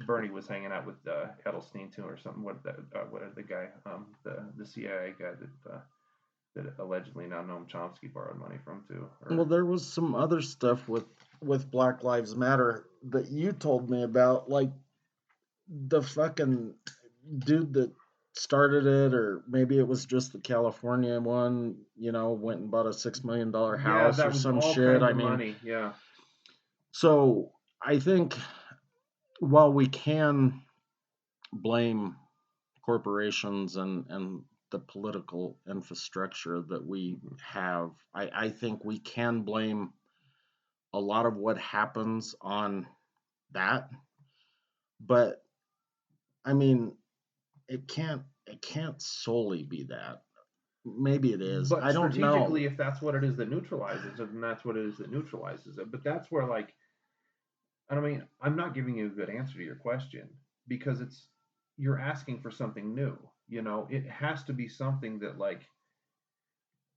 Bernie was hanging out with Edelstein too or something. What the guy, the CIA guy that allegedly now Noam Chomsky borrowed money from too. Well, there was some other stuff with Black Lives Matter that you told me about, like the fucking dude that started it, or maybe it was just the California one, went and bought a $6 million house or some shit. I mean, money. Yeah. So I think while we can blame corporations and the political infrastructure that we have, I think we can blame a lot of what happens on that. But I mean, it can't solely be that. Maybe it is. But I don't know. Strategically, if that's what it is that neutralizes it, then that's what it is that neutralizes it. But that's where, like, I mean, I'm not giving you a good answer to your question because you're asking for something new. It has to be something that like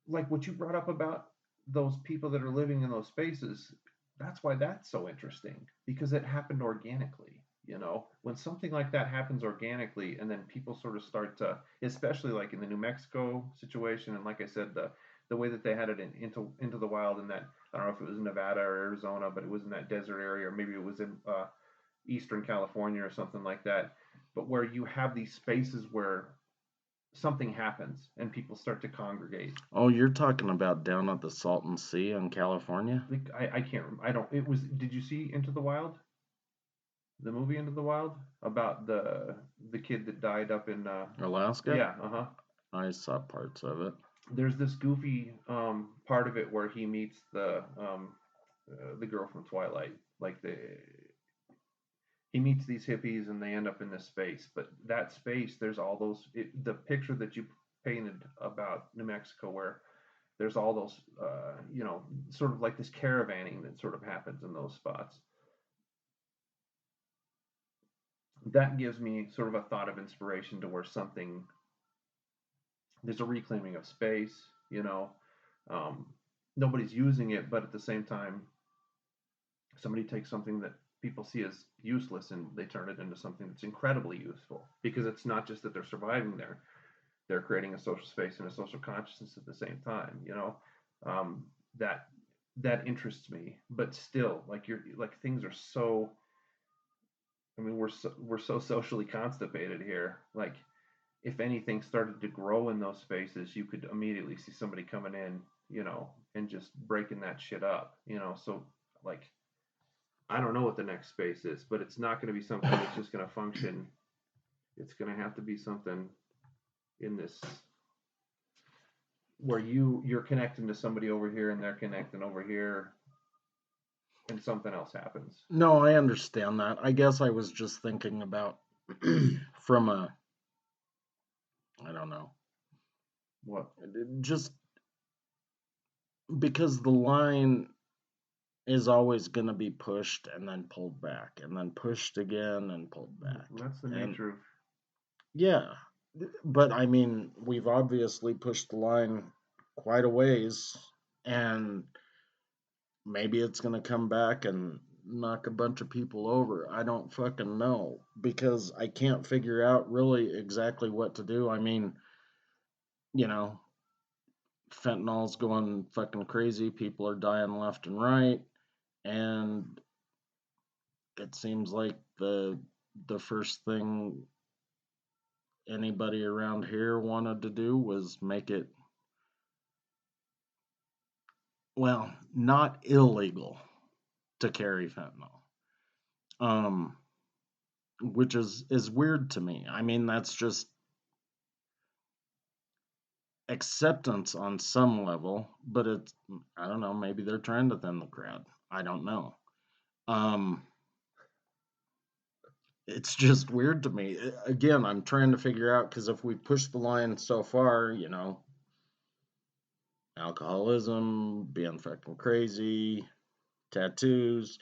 what you brought up about those people that are living in those spaces. That's why that's so interesting because it happened organically. When something like that happens organically and then people sort of start to, especially like in the New Mexico situation, and like I said, the way that they had it into the wild, in that, I don't know if it was Nevada or Arizona, but it was in that desert area, or maybe it was in Eastern California or something like that, but where you have these spaces where something happens and people start to congregate. Oh, you're talking about down at the Salton Sea in California? I can't remember. I don't. It was. Did you see Into the Wild? The movie Into the Wild, about the kid that died up in Alaska? Yeah. I saw parts of it. There's this goofy part of it where he meets the girl from Twilight. Like he meets these hippies and they end up in this space. But that space, there's all those. The picture that you painted about New Mexico, where there's all those, sort of like this caravanning that sort of happens in those spots. That gives me sort of a thought of inspiration to where there's a reclaiming of space, nobody's using it, but at the same time, somebody takes something that people see as useless and they turn it into something that's incredibly useful, because it's not just that they're surviving there, they're creating a social space and a social consciousness at the same time, that interests me. But still, things are so, I mean, we're so socially constipated here. Like, if anything started to grow in those spaces, you could immediately see somebody coming in, and just breaking that shit up, So, like, I don't know what the next space is, but it's not going to be something that's just going to function. It's going to have to be something in this where you're connecting to somebody over here and they're connecting over here, and something else happens. No, I understand that. I guess I was just thinking about from a don't know. What? Just because the line is always going to be pushed and then pulled back and then pushed again and pulled back. That's the nature of. Yeah, but I mean, we've obviously pushed the line quite a ways, and maybe it's going to come back and knock a bunch of people over. I don't fucking know, because I can't figure out really exactly what to do. I mean, you know, fentanyl's going fucking crazy. People are dying left and right, and it seems like the first thing anybody around here wanted to do was make it, well, not illegal to carry fentanyl. Which is weird to me. I mean, that's just acceptance on some level, but it's, I don't know, maybe they're trying to thin the crowd. I don't know. It's just weird to me. Again, I'm trying to figure out, because if we push the line so far, you know, alcoholism, being fucking crazy, tattoos,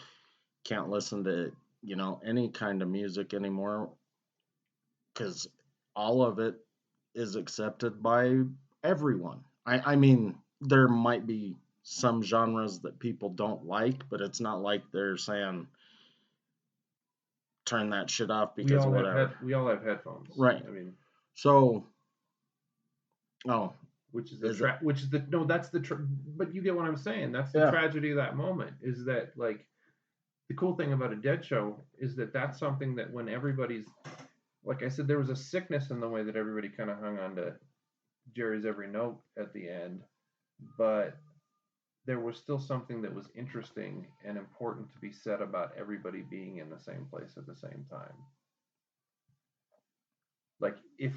can't listen to, you know, any kind of music anymore, because all of it is accepted by everyone. I mean, there might be some genres that people don't like, but it's not like they're saying turn that shit off because whatever. We all have headphones, right? I mean, so, which is no, that's but you get what I'm saying. That's the tragedy of that moment, is that, like, the cool thing about a Dead show is that that's something that when everybody's, like I said, there was a sickness in the way that everybody kind of hung on to Jerry's every note at the end, but there was still something that was interesting and important to be said about everybody being in the same place at the same time. Like, if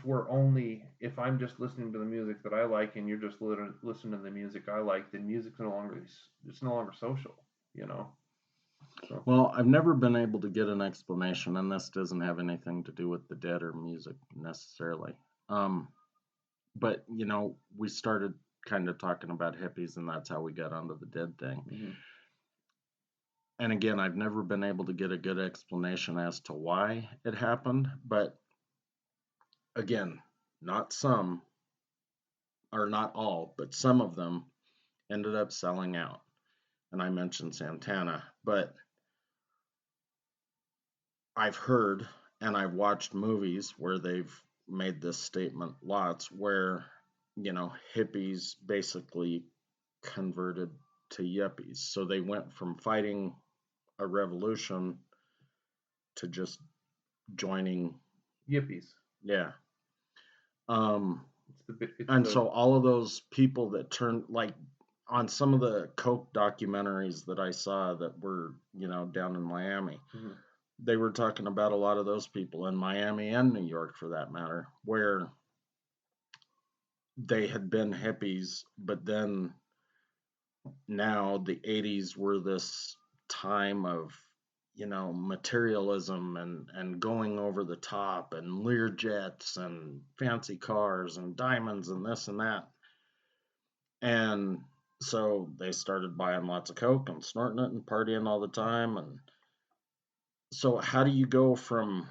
I'm just listening to the music that I like and you're just listening to the music I like, then music's no longer social, you know. So. Well, I've never been able to get an explanation, and this doesn't have anything to do with the Dead or music necessarily. But you know, we started kind of talking about hippies, and that's how we got onto the Dead thing. Mm-hmm. And again, I've never been able to get a good explanation as to why it happened, but again, not all, but some of them ended up selling out. And I mentioned Santana, but I've heard and I've watched movies where they've made this statement lots, where, you know, hippies basically converted to yuppies. So they went from fighting a revolution to just joining yippies. Yeah. So all of those people that turned, like, on some of the Coke documentaries that I saw that were, you know, down in Miami, mm-hmm. they were talking about a lot of those people in Miami and New York, for that matter, where they had been hippies, but then now the 80s were this time of, you know, materialism and going over the top and Lear jets and fancy cars and diamonds and this and that. And so they started buying lots of Coke and snorting it and partying all the time. And so how do you go from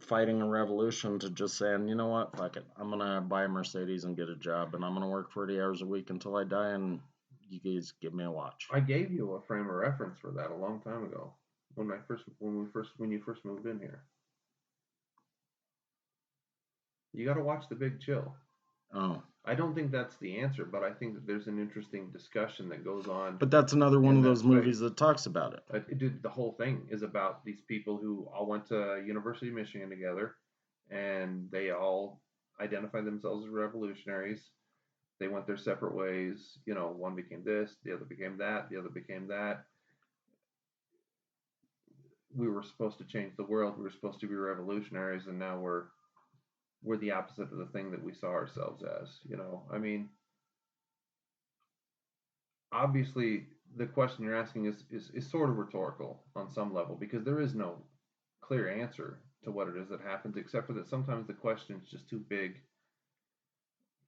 fighting a revolution to just saying, you know what, fuck it, I'm going to buy a Mercedes and get a job, and I'm going to work 40 hours a week until I die, and you guys give me a watch? I gave you a frame of reference for that a long time ago, when you first moved in here. You got to watch The Big Chill. Oh. I don't think that's the answer, but I think that there's an interesting discussion that goes on. But that's another one of those movies that talks about it. The whole thing is about these people who all went to University of Michigan together, and they all identified themselves as revolutionaries. They went their separate ways. You know, one became this, the other became that, the other became that. We were supposed to change the world. We were supposed to be revolutionaries, and now we're the opposite of the thing that we saw ourselves as. You know, I mean, obviously the question you're asking is sort of rhetorical on some level, because there is no clear answer to what it is that happens, except for that sometimes the question is just too big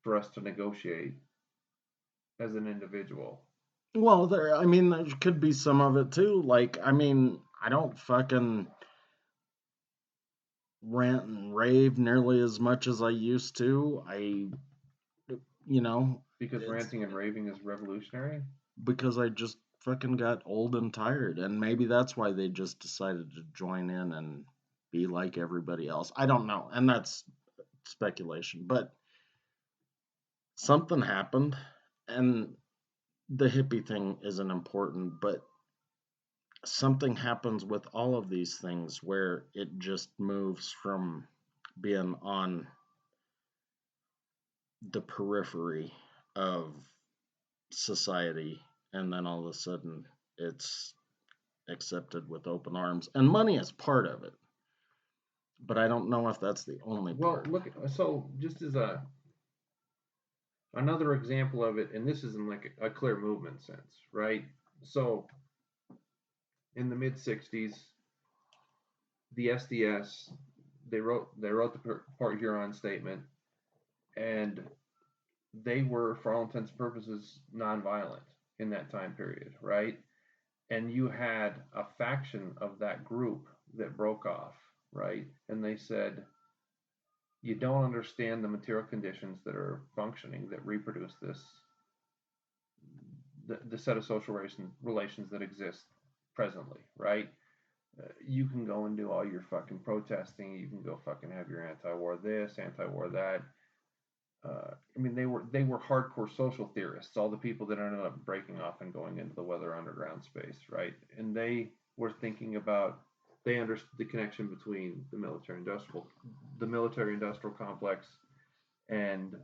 for us to negotiate as an individual. Well, there could be some of it too. Like, I don't fucking rant and rave nearly as much as I used to. You know, Because it's ranting and raving is revolutionary. because I just fucking got old and tired. And maybe that's why they just decided to join in and be like everybody else. I don't know. And that's speculation. But something happened. And the hippie thing isn't important, but something happens with all of these things where it just moves from being on the periphery of society, and then all of a sudden it's accepted with open arms, and money is part of it, but I don't know if that's the only Well, part. look, so just as another example of it, and this is in like a clear movement sense, right? So in the mid '60s, the SDS they wrote the Port Huron Statement, and they were, for all intents and purposes, nonviolent in that time period, right? And you had a faction of that group that broke off, right? And they said, you don't understand the material conditions that are functioning that reproduce the set of social relations that exist presently, right? You can go and do all your fucking protesting. You can go fucking have your anti-war this, anti-war that. They were hardcore social theorists. All the people that ended up breaking off and going into the weather underground space, right? And they were thinking about. They understood the connection between the military industrial complex, and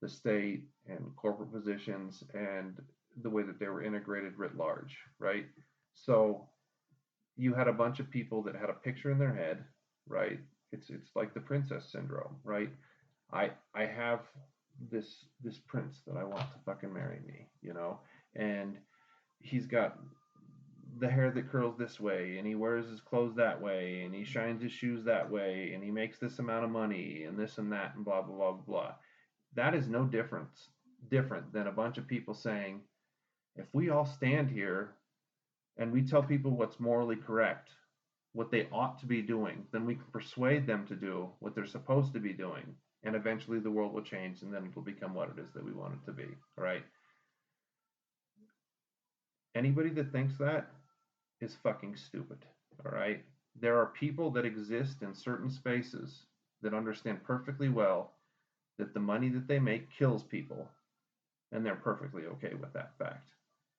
the state and corporate positions, and the way that they were integrated writ large, right? So you had a bunch of people that had a picture in their head, right? It's like the princess syndrome, right? I have this prince that I want to fucking marry me, and he's got the hair that curls this way, and he wears his clothes that way, and he shines his shoes that way, and he makes this amount of money, and this and that, and blah blah blah blah. That is no different than a bunch of people saying, if we all stand here and we tell people what's morally correct, what they ought to be doing, then we can persuade them to do what they're supposed to be doing. And eventually the world will change, and then it'll become what it is that we want it to be. All right. Anybody that thinks that is fucking stupid. All right. There are people that exist in certain spaces that understand perfectly well that the money that they make kills people, and they're perfectly okay with that fact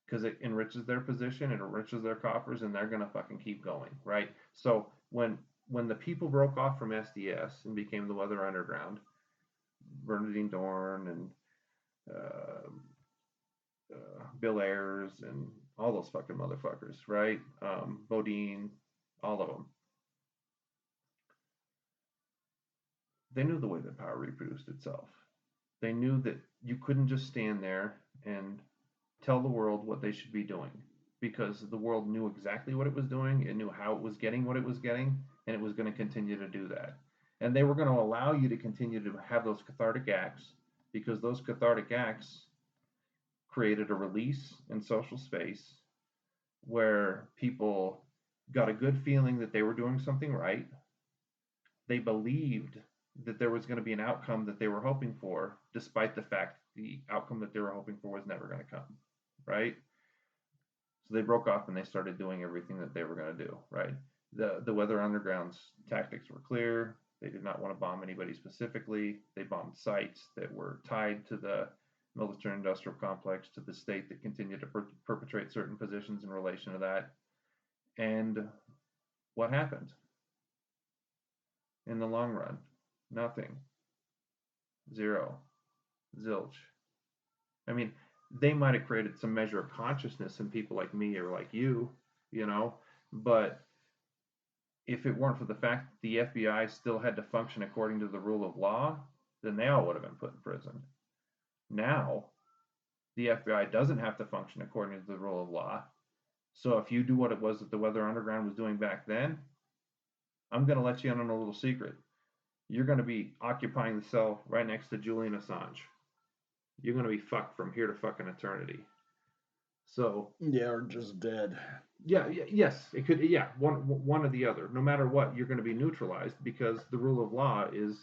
because it enriches their position, it enriches their coffers, and they're gonna fucking keep going, right? So when the people broke off from SDS and became the Weather Underground, Bernadine Dorn and uh, Bill Ayers and all those fucking motherfuckers, right? Bodine, all of them. They knew the way that power reproduced itself. They knew that you couldn't just stand there and tell the world what they should be doing, because the world knew exactly what it was doing, it knew how it was getting what it was getting, and it was going to continue to do that. And they were going to allow you to continue to have those cathartic acts, because those cathartic acts created a release in social space where people got a good feeling that they were doing something right. They believed that there was going to be an outcome that they were hoping for, despite the fact the outcome that they were hoping for was never going to come, right? So they broke off and they started doing everything that they were going to do, right? The Weather Underground's tactics were clear. They did not want to bomb anybody specifically. They bombed sites that were tied to the military industrial complex, to the state that continued to perpetrate certain positions in relation to that. And what happened? In the long run, nothing. Zero. Zilch. I mean, they might have created some measure of consciousness in people like me or like you, but if it weren't for the fact that the FBI still had to function according to the rule of law, then they all would have been put in prison. Now, the FBI doesn't have to function according to the rule of law. So if you do what it was that the Weather Underground was doing back then, I'm going to let you in on a little secret. You're going to be occupying the cell right next to Julian Assange. you're going to be fucked from here to fucking eternity. So Yeah, or just dead. yes, it could. Yeah, one or the other. No matter what, you're going to be neutralized because the rule of law is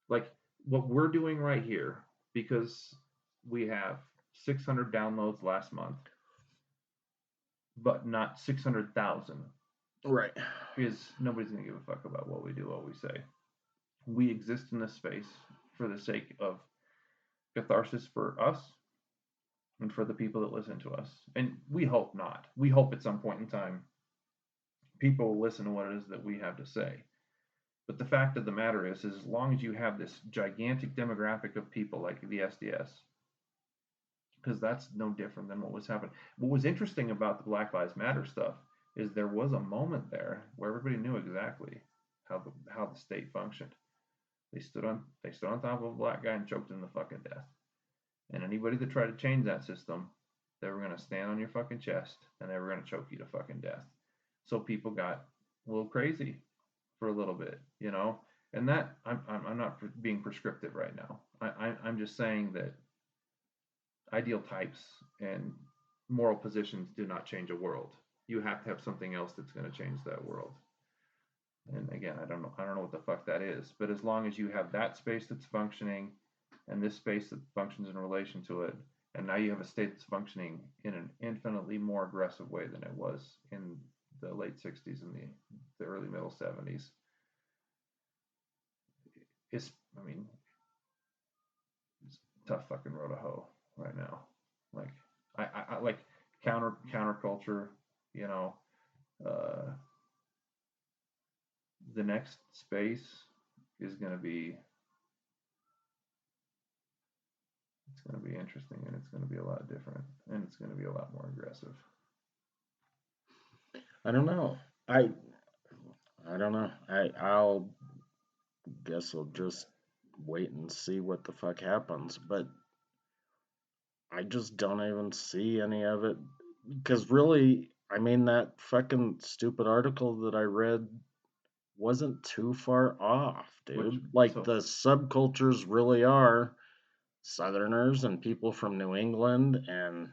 like what we're doing right here because we have 600 downloads last month, but not 600,000. Right. Is nobody's going to give a fuck about what we do, what we say. We exist in this space for the sake of catharsis for us and for the people that listen to us. And we hope not. We hope at some point in time people will listen to what it is that we have to say. But the fact of the matter is as long as you have this gigantic demographic of people like the SDS, because that's no different than what was happening. What was interesting about the Black Lives Matter stuff is there was a moment there where everybody knew exactly how the state functioned. They stood on top of a black guy and choked him to fucking death. And anybody that tried to change that system, they were gonna stand on your fucking chest and they were gonna choke you to fucking death. So people got a little crazy for a little bit, you know. And that I'm not being prescriptive right now. I'm just saying that ideal types and moral positions do not change a world. You have to have something else that's going to change that world. And again, I don't know what the fuck that is. But as long as you have that space that's functioning, and this space that functions in relation to it, and now you have a state that's functioning in an infinitely more aggressive way than it was in the late '60s and the early middle '70s. It's I mean, it's a tough fucking road to hoe right now. Like I like counterculture, you know. Uh, the next space is going to be it's going to be interesting and it's going to be a lot different and it's going to be a lot more aggressive. I don't know. I I don't know. I'll guess I'll just wait and see what the fuck happens. But I just don't even see any of it because really, I mean, that fucking stupid article that I read wasn't too far off, Which dude. Like so the subcultures really are Southerners and people from New England and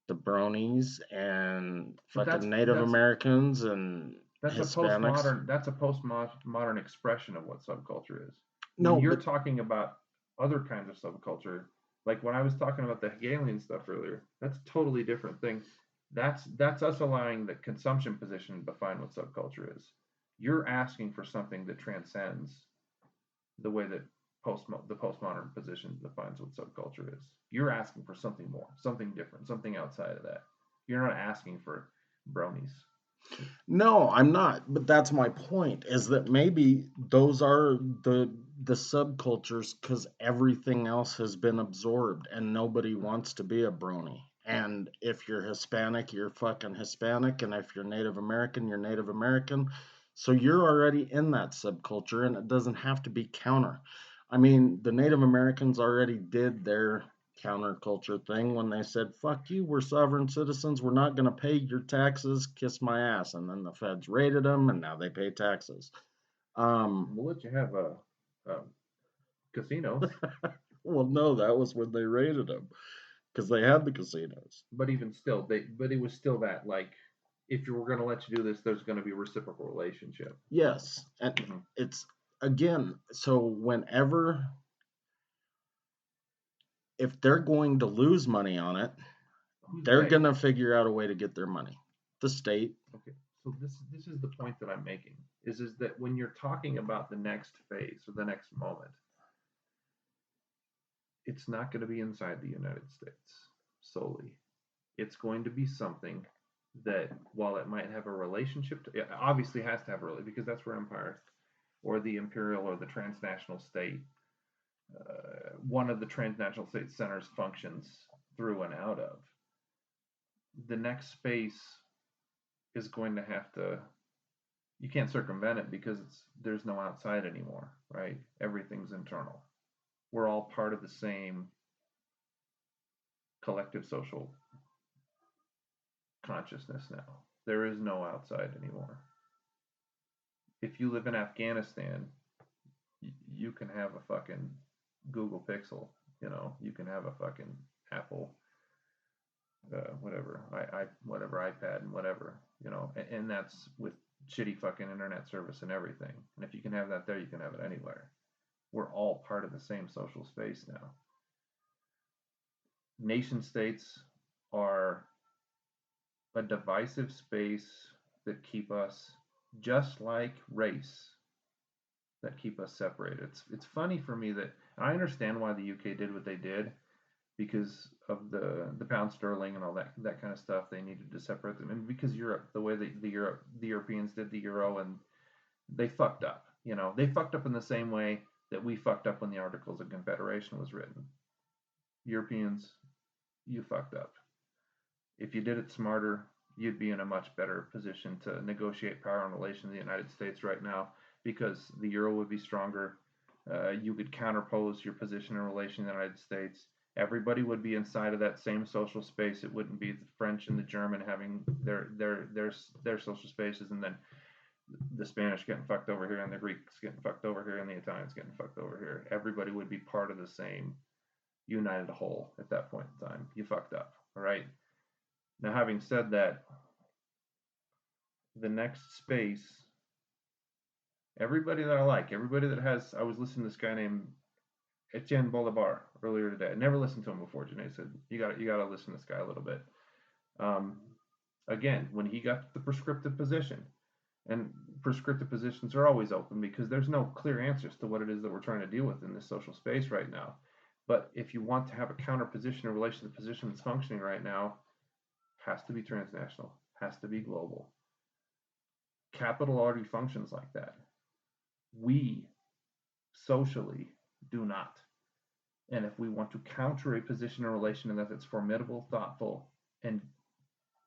the bronies and but fucking Native Americans and Hispanics. that's a postmodern expression of what subculture is. When No, you're but talking about other kinds of subculture, like when I was talking about the Hegelian stuff earlier, that's a totally different thing. That's us allowing the consumption position to define what subculture is. You're asking for something that transcends the way that the postmodern position defines what subculture is. You're asking for something more, something different, something outside of that. You're not asking for bronies. no, I'm not. But that's my point is that maybe those are the subcultures because everything else has been absorbed and nobody wants to be a brony. And if you're Hispanic, you're fucking Hispanic. And if you're Native American, you're Native American. So you're already in that subculture and it doesn't have to be counter. I mean, the Native Americans already did their counterculture thing when they said, fuck you, we're sovereign citizens, we're not going to pay your taxes, kiss my ass. And then the feds raided them and now they pay taxes. We'll let you have casinos, Well, no, that was when they raided them because they had the casinos. but even still, but it was still that like if you were going to let you do this, there's going to be a reciprocal relationship. Yes. And Mm-hmm. it's, again, so whenever, if they're going to lose money on it, they're going to figure out a way to get their money. The state. Okay, so this is the point that I'm making is that when you're talking about the next phase or the next moment, it's not going to be inside the United States solely. It's going to be something that while it might have a relationship to, it obviously has to have a relationship because that's where empire or the imperial or the transnational state, one of the transnational state centers functions through and out of. The next space is going to have to you can't circumvent it because there's no outside anymore, right? Everything's internal. We're all part of the same collective social consciousness now. There is no outside anymore. If you live in Afghanistan, you can have a fucking Google Pixel, You can have a fucking Apple, whatever, whatever iPad and whatever, and that's with shitty fucking internet service and everything. And if you can have that there, you can have it anywhere. We're all part of the same social space now. Nation states are a divisive space that keep us, just like race, that keep us separated. It's funny for me that I understand why the UK did what they did, because of the pound sterling and all that kind of stuff. They needed to separate them, and because Europe, the way the Europeans did the euro, and they fucked up. They fucked up in the same way that we fucked up when the Articles of Confederation was written. Europeans, you fucked up. If you did it smarter, you'd be in a much better position to negotiate power in relation to the United States right now, because the euro would be stronger. You could counterpose your position in relation to the United States. Everybody would be inside of that same social space. It wouldn't be the French and the German having their social spaces, and then the Spanish getting fucked over here, and the Greeks getting fucked over here, and the Italians getting fucked over here. Everybody would be part of the same united whole at that point in time. You fucked up, all right? Now, having said that, the next space, everybody that I like, everybody that has, I was listening to this guy named Etienne Bolivar earlier today. I never listened to him before. Janae said, you got to listen to this guy a little bit. Again, when he got the prescriptive position, and prescriptive positions are always open because there's no clear answers to what it is that we're trying to deal with in this social space right now. But if you want to have a counter position in relation to the position that's functioning right now, has to be transnational, has to be global. Capital already functions like that. We socially do not. And if we want to counter a position in relation to that that's formidable, thoughtful, and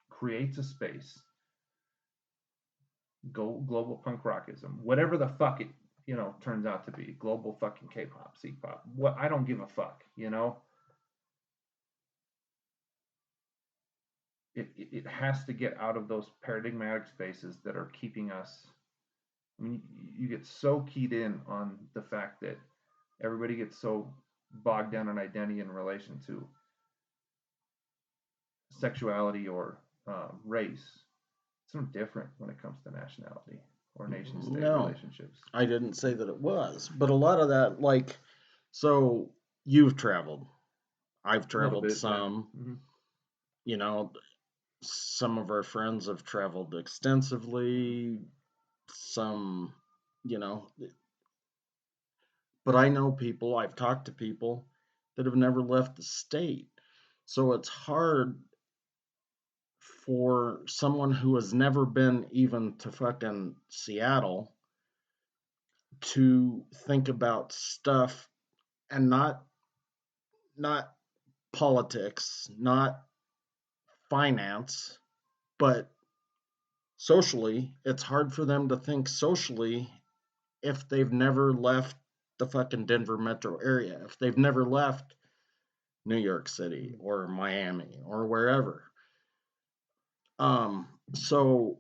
creates a space, go global punk rockism, whatever the fuck it turns out to be, global fucking K-pop, C-pop. What, I don't give a fuck. It has to get out of those paradigmatic spaces that are keeping us. I mean, you get so keyed in on the fact that everybody gets so bogged down in identity in relation to sexuality or race. It's no different when it comes to nationality or nation-state relationships. I didn't say that it was, but a lot of that, like, so you've traveled. I've traveled some. Yeah. Mm-hmm. Some of our friends have traveled extensively. Some, but I know people, I've talked to people that have never left the state. So it's hard for someone who has never been even to fucking Seattle to think about stuff, and not politics, not finance, but socially. It's hard for them to think socially if they've never left the fucking Denver metro area, if they've never left New York City or Miami or wherever. So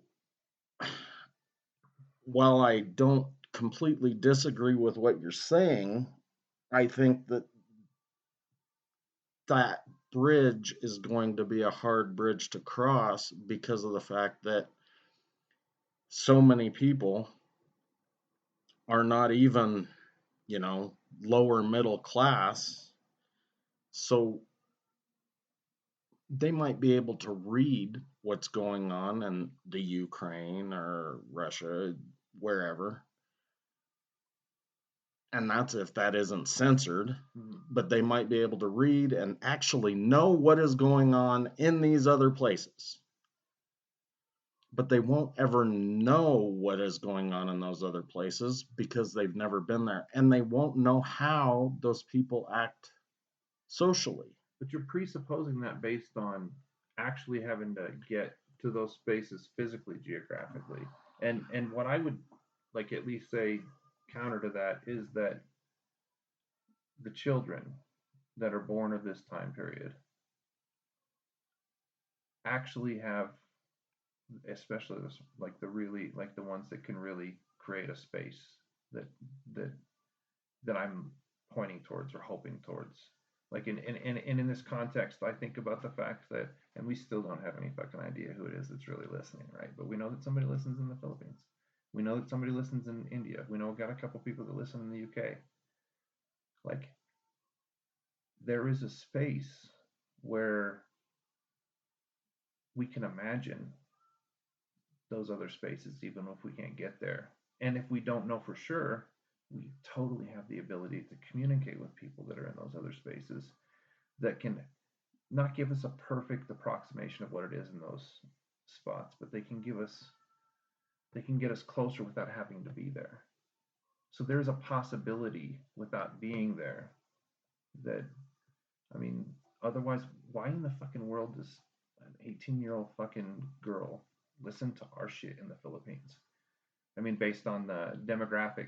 while I don't completely disagree with what you're saying, I think that bridge is going to be a hard bridge to cross because of the fact that so many people are not even, lower middle class. So they might be able to read what's going on in the Ukraine or Russia, wherever. And that's if that isn't censored. But they might be able to read and actually know what is going on in these other places. But they won't ever know what is going on in those other places because they've never been there. And they won't know how those people act socially. But you're presupposing that based on actually having to get to those spaces physically, geographically. And what I would like at least say counter to that is that the children that are born of this time period actually have, especially like the ones that can really create a space that I'm pointing towards or hoping towards. Like in this context, I think about the fact that, and we still don't have any fucking idea who it is that's really listening, right? But we know that somebody listens in the Philippines. We know that somebody listens in India. We know we got a couple people that listen in the UK. Like, there is a space where we can imagine those other spaces, even if we can't get there. And if we don't know for sure, we totally have the ability to communicate with people that are in those other spaces that can not give us a perfect approximation of what it is in those spots, but they can get us closer without having to be there. So there's a possibility without being there that, I mean, otherwise, why in the fucking world does an 18-year-old fucking girl listen to our shit in the Philippines? I mean, based on the demographic,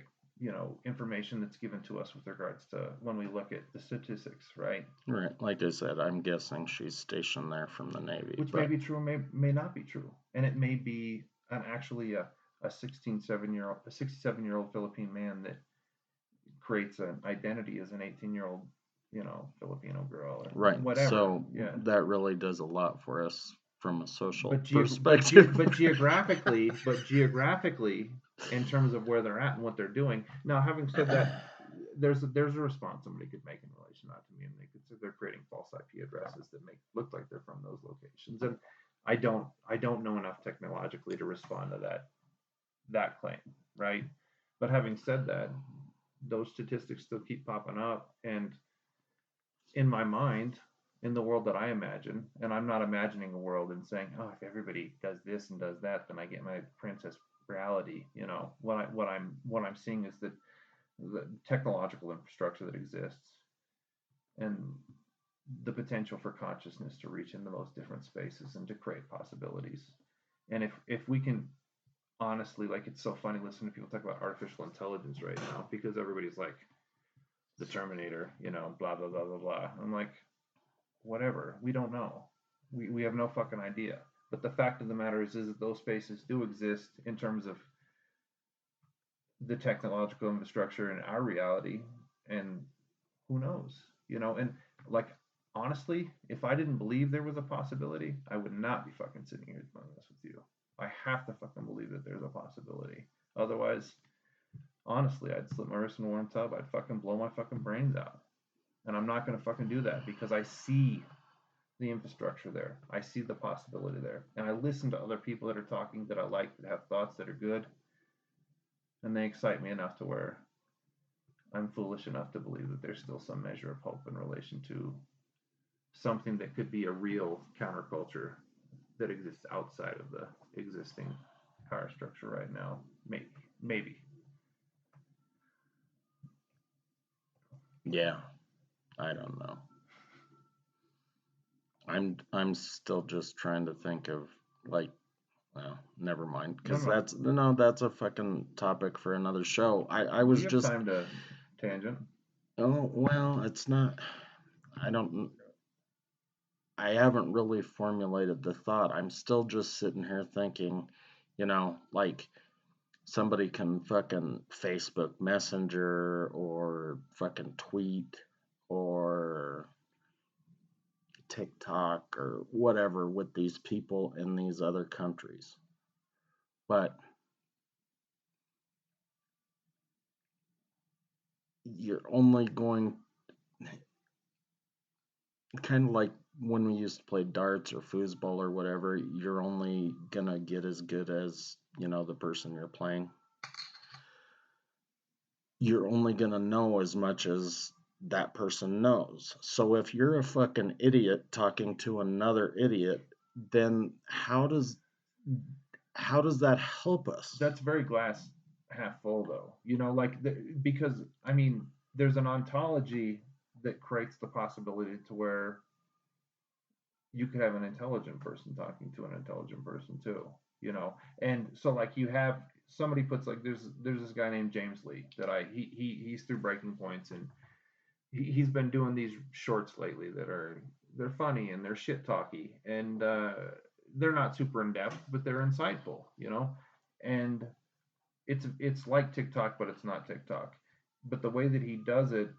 information that's given to us with regards to when we look at the statistics, right? Right. Like I said, I'm guessing she's stationed there from the Navy. Which may be true, may not be true. And it may be actually a 67-year-old Philippine man that creates an identity as an 18-year-old, Filipino girl, or right. whatever. So yeah, that really does a lot for us from a social but perspective. but geographically, in terms of where they're at and what they're doing. Now, having said that, there's a response somebody could make in relation to that to me, and they could say they're creating false IP addresses that make look like they're from those locations. And I don't know enough technologically to respond to that claim, right? But having said that, those statistics still keep popping up, and in my mind, in the world that I imagine, and I'm not imagining a world and saying, oh, if everybody does this and does that, then I get my princess reality. What I'm seeing is that the technological infrastructure that exists and the potential for consciousness to reach into those different spaces and to create possibilities. And if we can honestly, like, it's so funny listening to people talk about artificial intelligence right now, because everybody's like the Terminator, blah blah blah blah blah. I'm like, whatever. We don't know. We have no fucking idea. But the fact of the matter is that those spaces do exist in terms of the technological infrastructure in our reality, and who knows, and like, honestly, if I didn't believe there was a possibility, I would not be fucking sitting here doing this with you. I have to fucking believe that there's a possibility. Otherwise, honestly, I'd slip my wrist in a warm tub. I'd fucking blow my fucking brains out. And I'm not going to fucking do that, because I see the infrastructure there. I see the possibility there. And I listen to other people that are talking that I like, that have thoughts that are good. And they excite me enough to where I'm foolish enough to believe that there's still some measure of hope in relation to something that could be a real counterculture that exists outside of the existing power structure right now. Maybe. Yeah, I don't know. I'm still just trying to think of, like, well, never mind, because that's a fucking topic for another show. I was just time to tangent. Oh, well, it's not. I haven't really formulated the thought. I'm still just sitting here thinking, like, somebody can fucking Facebook Messenger or fucking tweet or TikTok or whatever with these people in these other countries. But you're only going, kind of like when we used to play darts or foosball or whatever, you're only gonna get as good as, the person you're playing. You're only gonna know as much as that person knows. So if you're a fucking idiot talking to another idiot, then how does that help us? That's very glass half full, though. Because, I mean, there's an ontology that creates the possibility to where you could have an intelligent person talking to an intelligent person too, and so, like, you have somebody puts, like, there's this guy named James Lee that he's through Breaking Points, and he's been doing these shorts lately that they're funny and they're shit talky, and they're not super in depth, but they're insightful, and it's like TikTok, but it's not TikTok. But the way that he does it,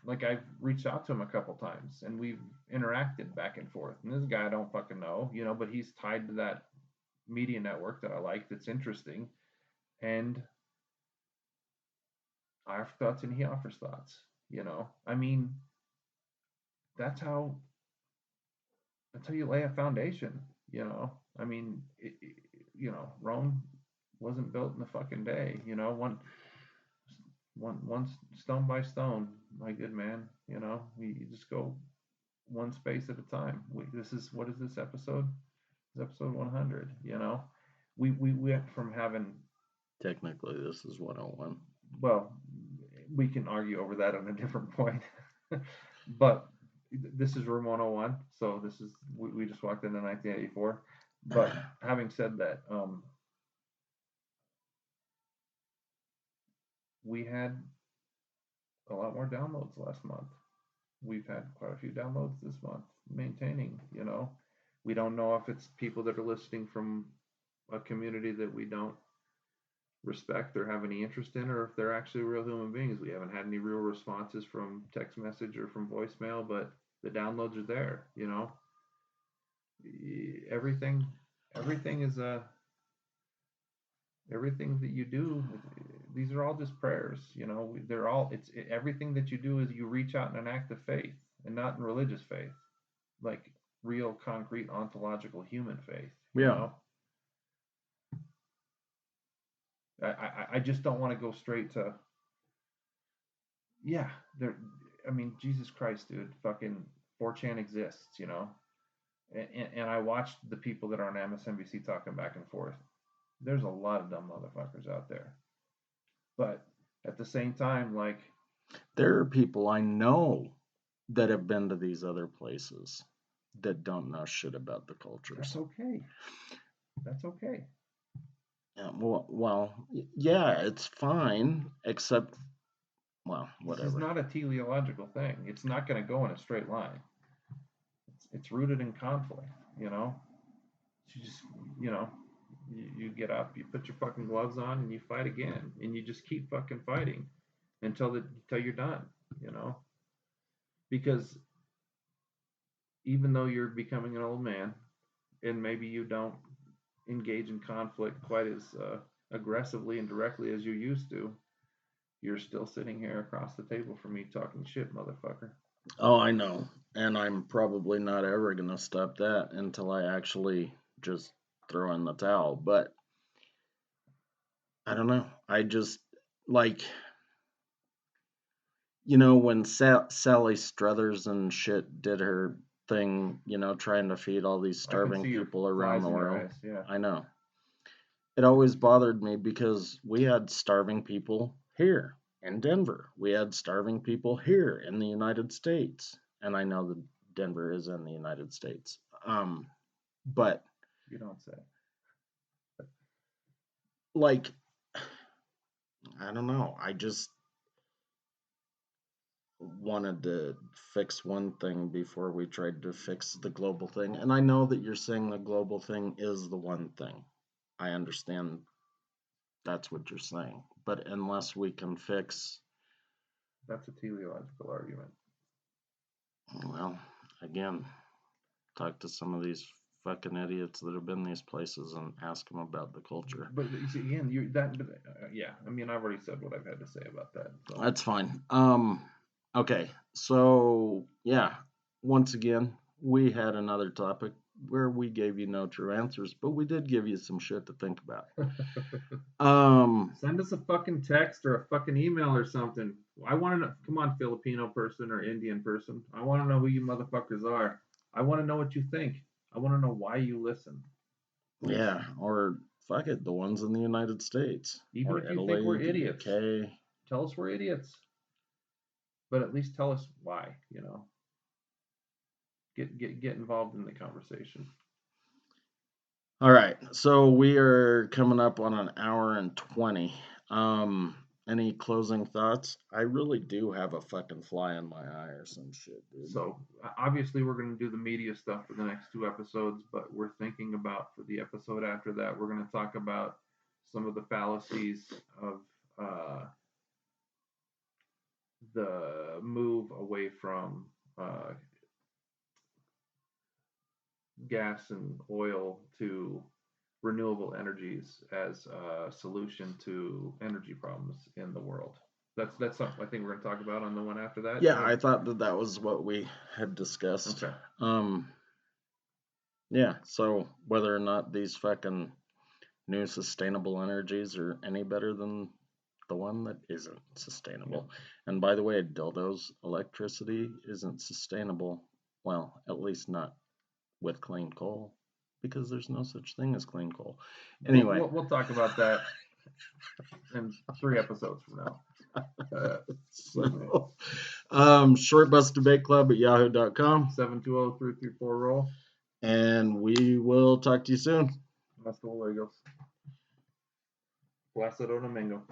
like I've reached out to him a couple times and we've interacted back and forth. And this guy I don't fucking know, but he's tied to that media network that I like that's interesting. And I offer thoughts and he offers thoughts. I mean, that's how you lay a foundation. I mean, Rome wasn't built in a fucking day. One stone by stone, my good man. You just go one space at a time. What is this episode? It's episode 100. We went from having, Technically, this is 101. well, we can argue over that on a different point, but this is room 101. So we just walked into 1984. But having said that, we had a lot more downloads last month. We've had quite a few downloads this month, maintaining. We don't know if it's people that are listening from a community that we don't respect or have any interest in, or if they're actually real human beings. We haven't had any real responses from text message or from voicemail, but the downloads are there. Everything is everything that you do. These are all just prayers. They're all, everything that you do is you reach out in an act of faith, and not in religious faith, like real concrete ontological human faith. Yeah. I just don't want to go straight to, yeah, there. I mean, Jesus Christ, dude, fucking 4chan exists. And I watched the people that are on MSNBC talking back and forth. There's a lot of dumb motherfuckers out there, but at the same time, like, there are people I know that have been to these other places that don't know shit about the cultures. That's okay. That's okay. Well, yeah, it's fine, except, well, whatever. This is not a teleological thing. It's not going to go in a straight line. It's rooted in conflict. You just, you get up, you put your fucking gloves on, and you fight again, and you just keep fucking fighting until you're done. Because even though you're becoming an old man, and maybe you don't engage in conflict quite as aggressively and directly as you used to, you're still sitting here across the table from me talking shit, motherfucker. Oh, I know. And I'm probably not ever going to stop that until I actually just throw in the towel. But I don't know. I just, like, when Sally Struthers and shit did her thing, trying to feed all these starving people around the world. Yeah. I know. It always bothered me because we had starving people here in Denver. We had starving people here in the United States. And I know that Denver is in the United States. But you don't say. Like, I don't know. I just wanted to fix one thing before we tried to fix the global thing. And I know that you're saying the global thing is the one thing. I understand that's what you're saying. But unless we can fix... That's a teleological argument. Well, again, talk to some of these fucking idiots that have been these places and ask them about the culture. But again, yeah. I mean, I've already said what I've had to say about that. So. That's fine. Okay, so yeah, once again, we had another topic where we gave you no true answers, but we did give you some shit to think about. Send us a fucking text or a fucking email or something. I want to know. Come on, Filipino person or Indian person. I want to know who you motherfuckers are. I want to know what you think. I want to know why you listen. Please. Yeah, or fuck it, the ones in the United States. Even or if you Italy, think we're idiots. UK. Tell us we're idiots. But at least tell us why, Get involved in the conversation. All right, so we are coming up on an hour and 20. Any closing thoughts? I really do have a fucking fly in my eye or some shit, dude. So obviously we're going to do the media stuff for the next 2 episodes, but we're thinking about, for the episode after that, we're going to talk about some of the fallacies of the move away from gas and oil to renewable energies as a solution to energy problems in the world. That's something I think we're going to talk about on the one after that. Yeah, I thought that was what we had discussed. Okay. Yeah, so whether or not these fucking new sustainable energies are any better than the one that isn't sustainable. And by the way, dildos electricity isn't sustainable. Well, at least not with clean coal, because there's no such thing as clean coal. Anyway, we'll talk about that in 3 episodes from now. So, Short Bus Debate Club at yahoo.com. 720-334-ROLL. And we will talk to you soon. Hasta luego. Placido Domingo.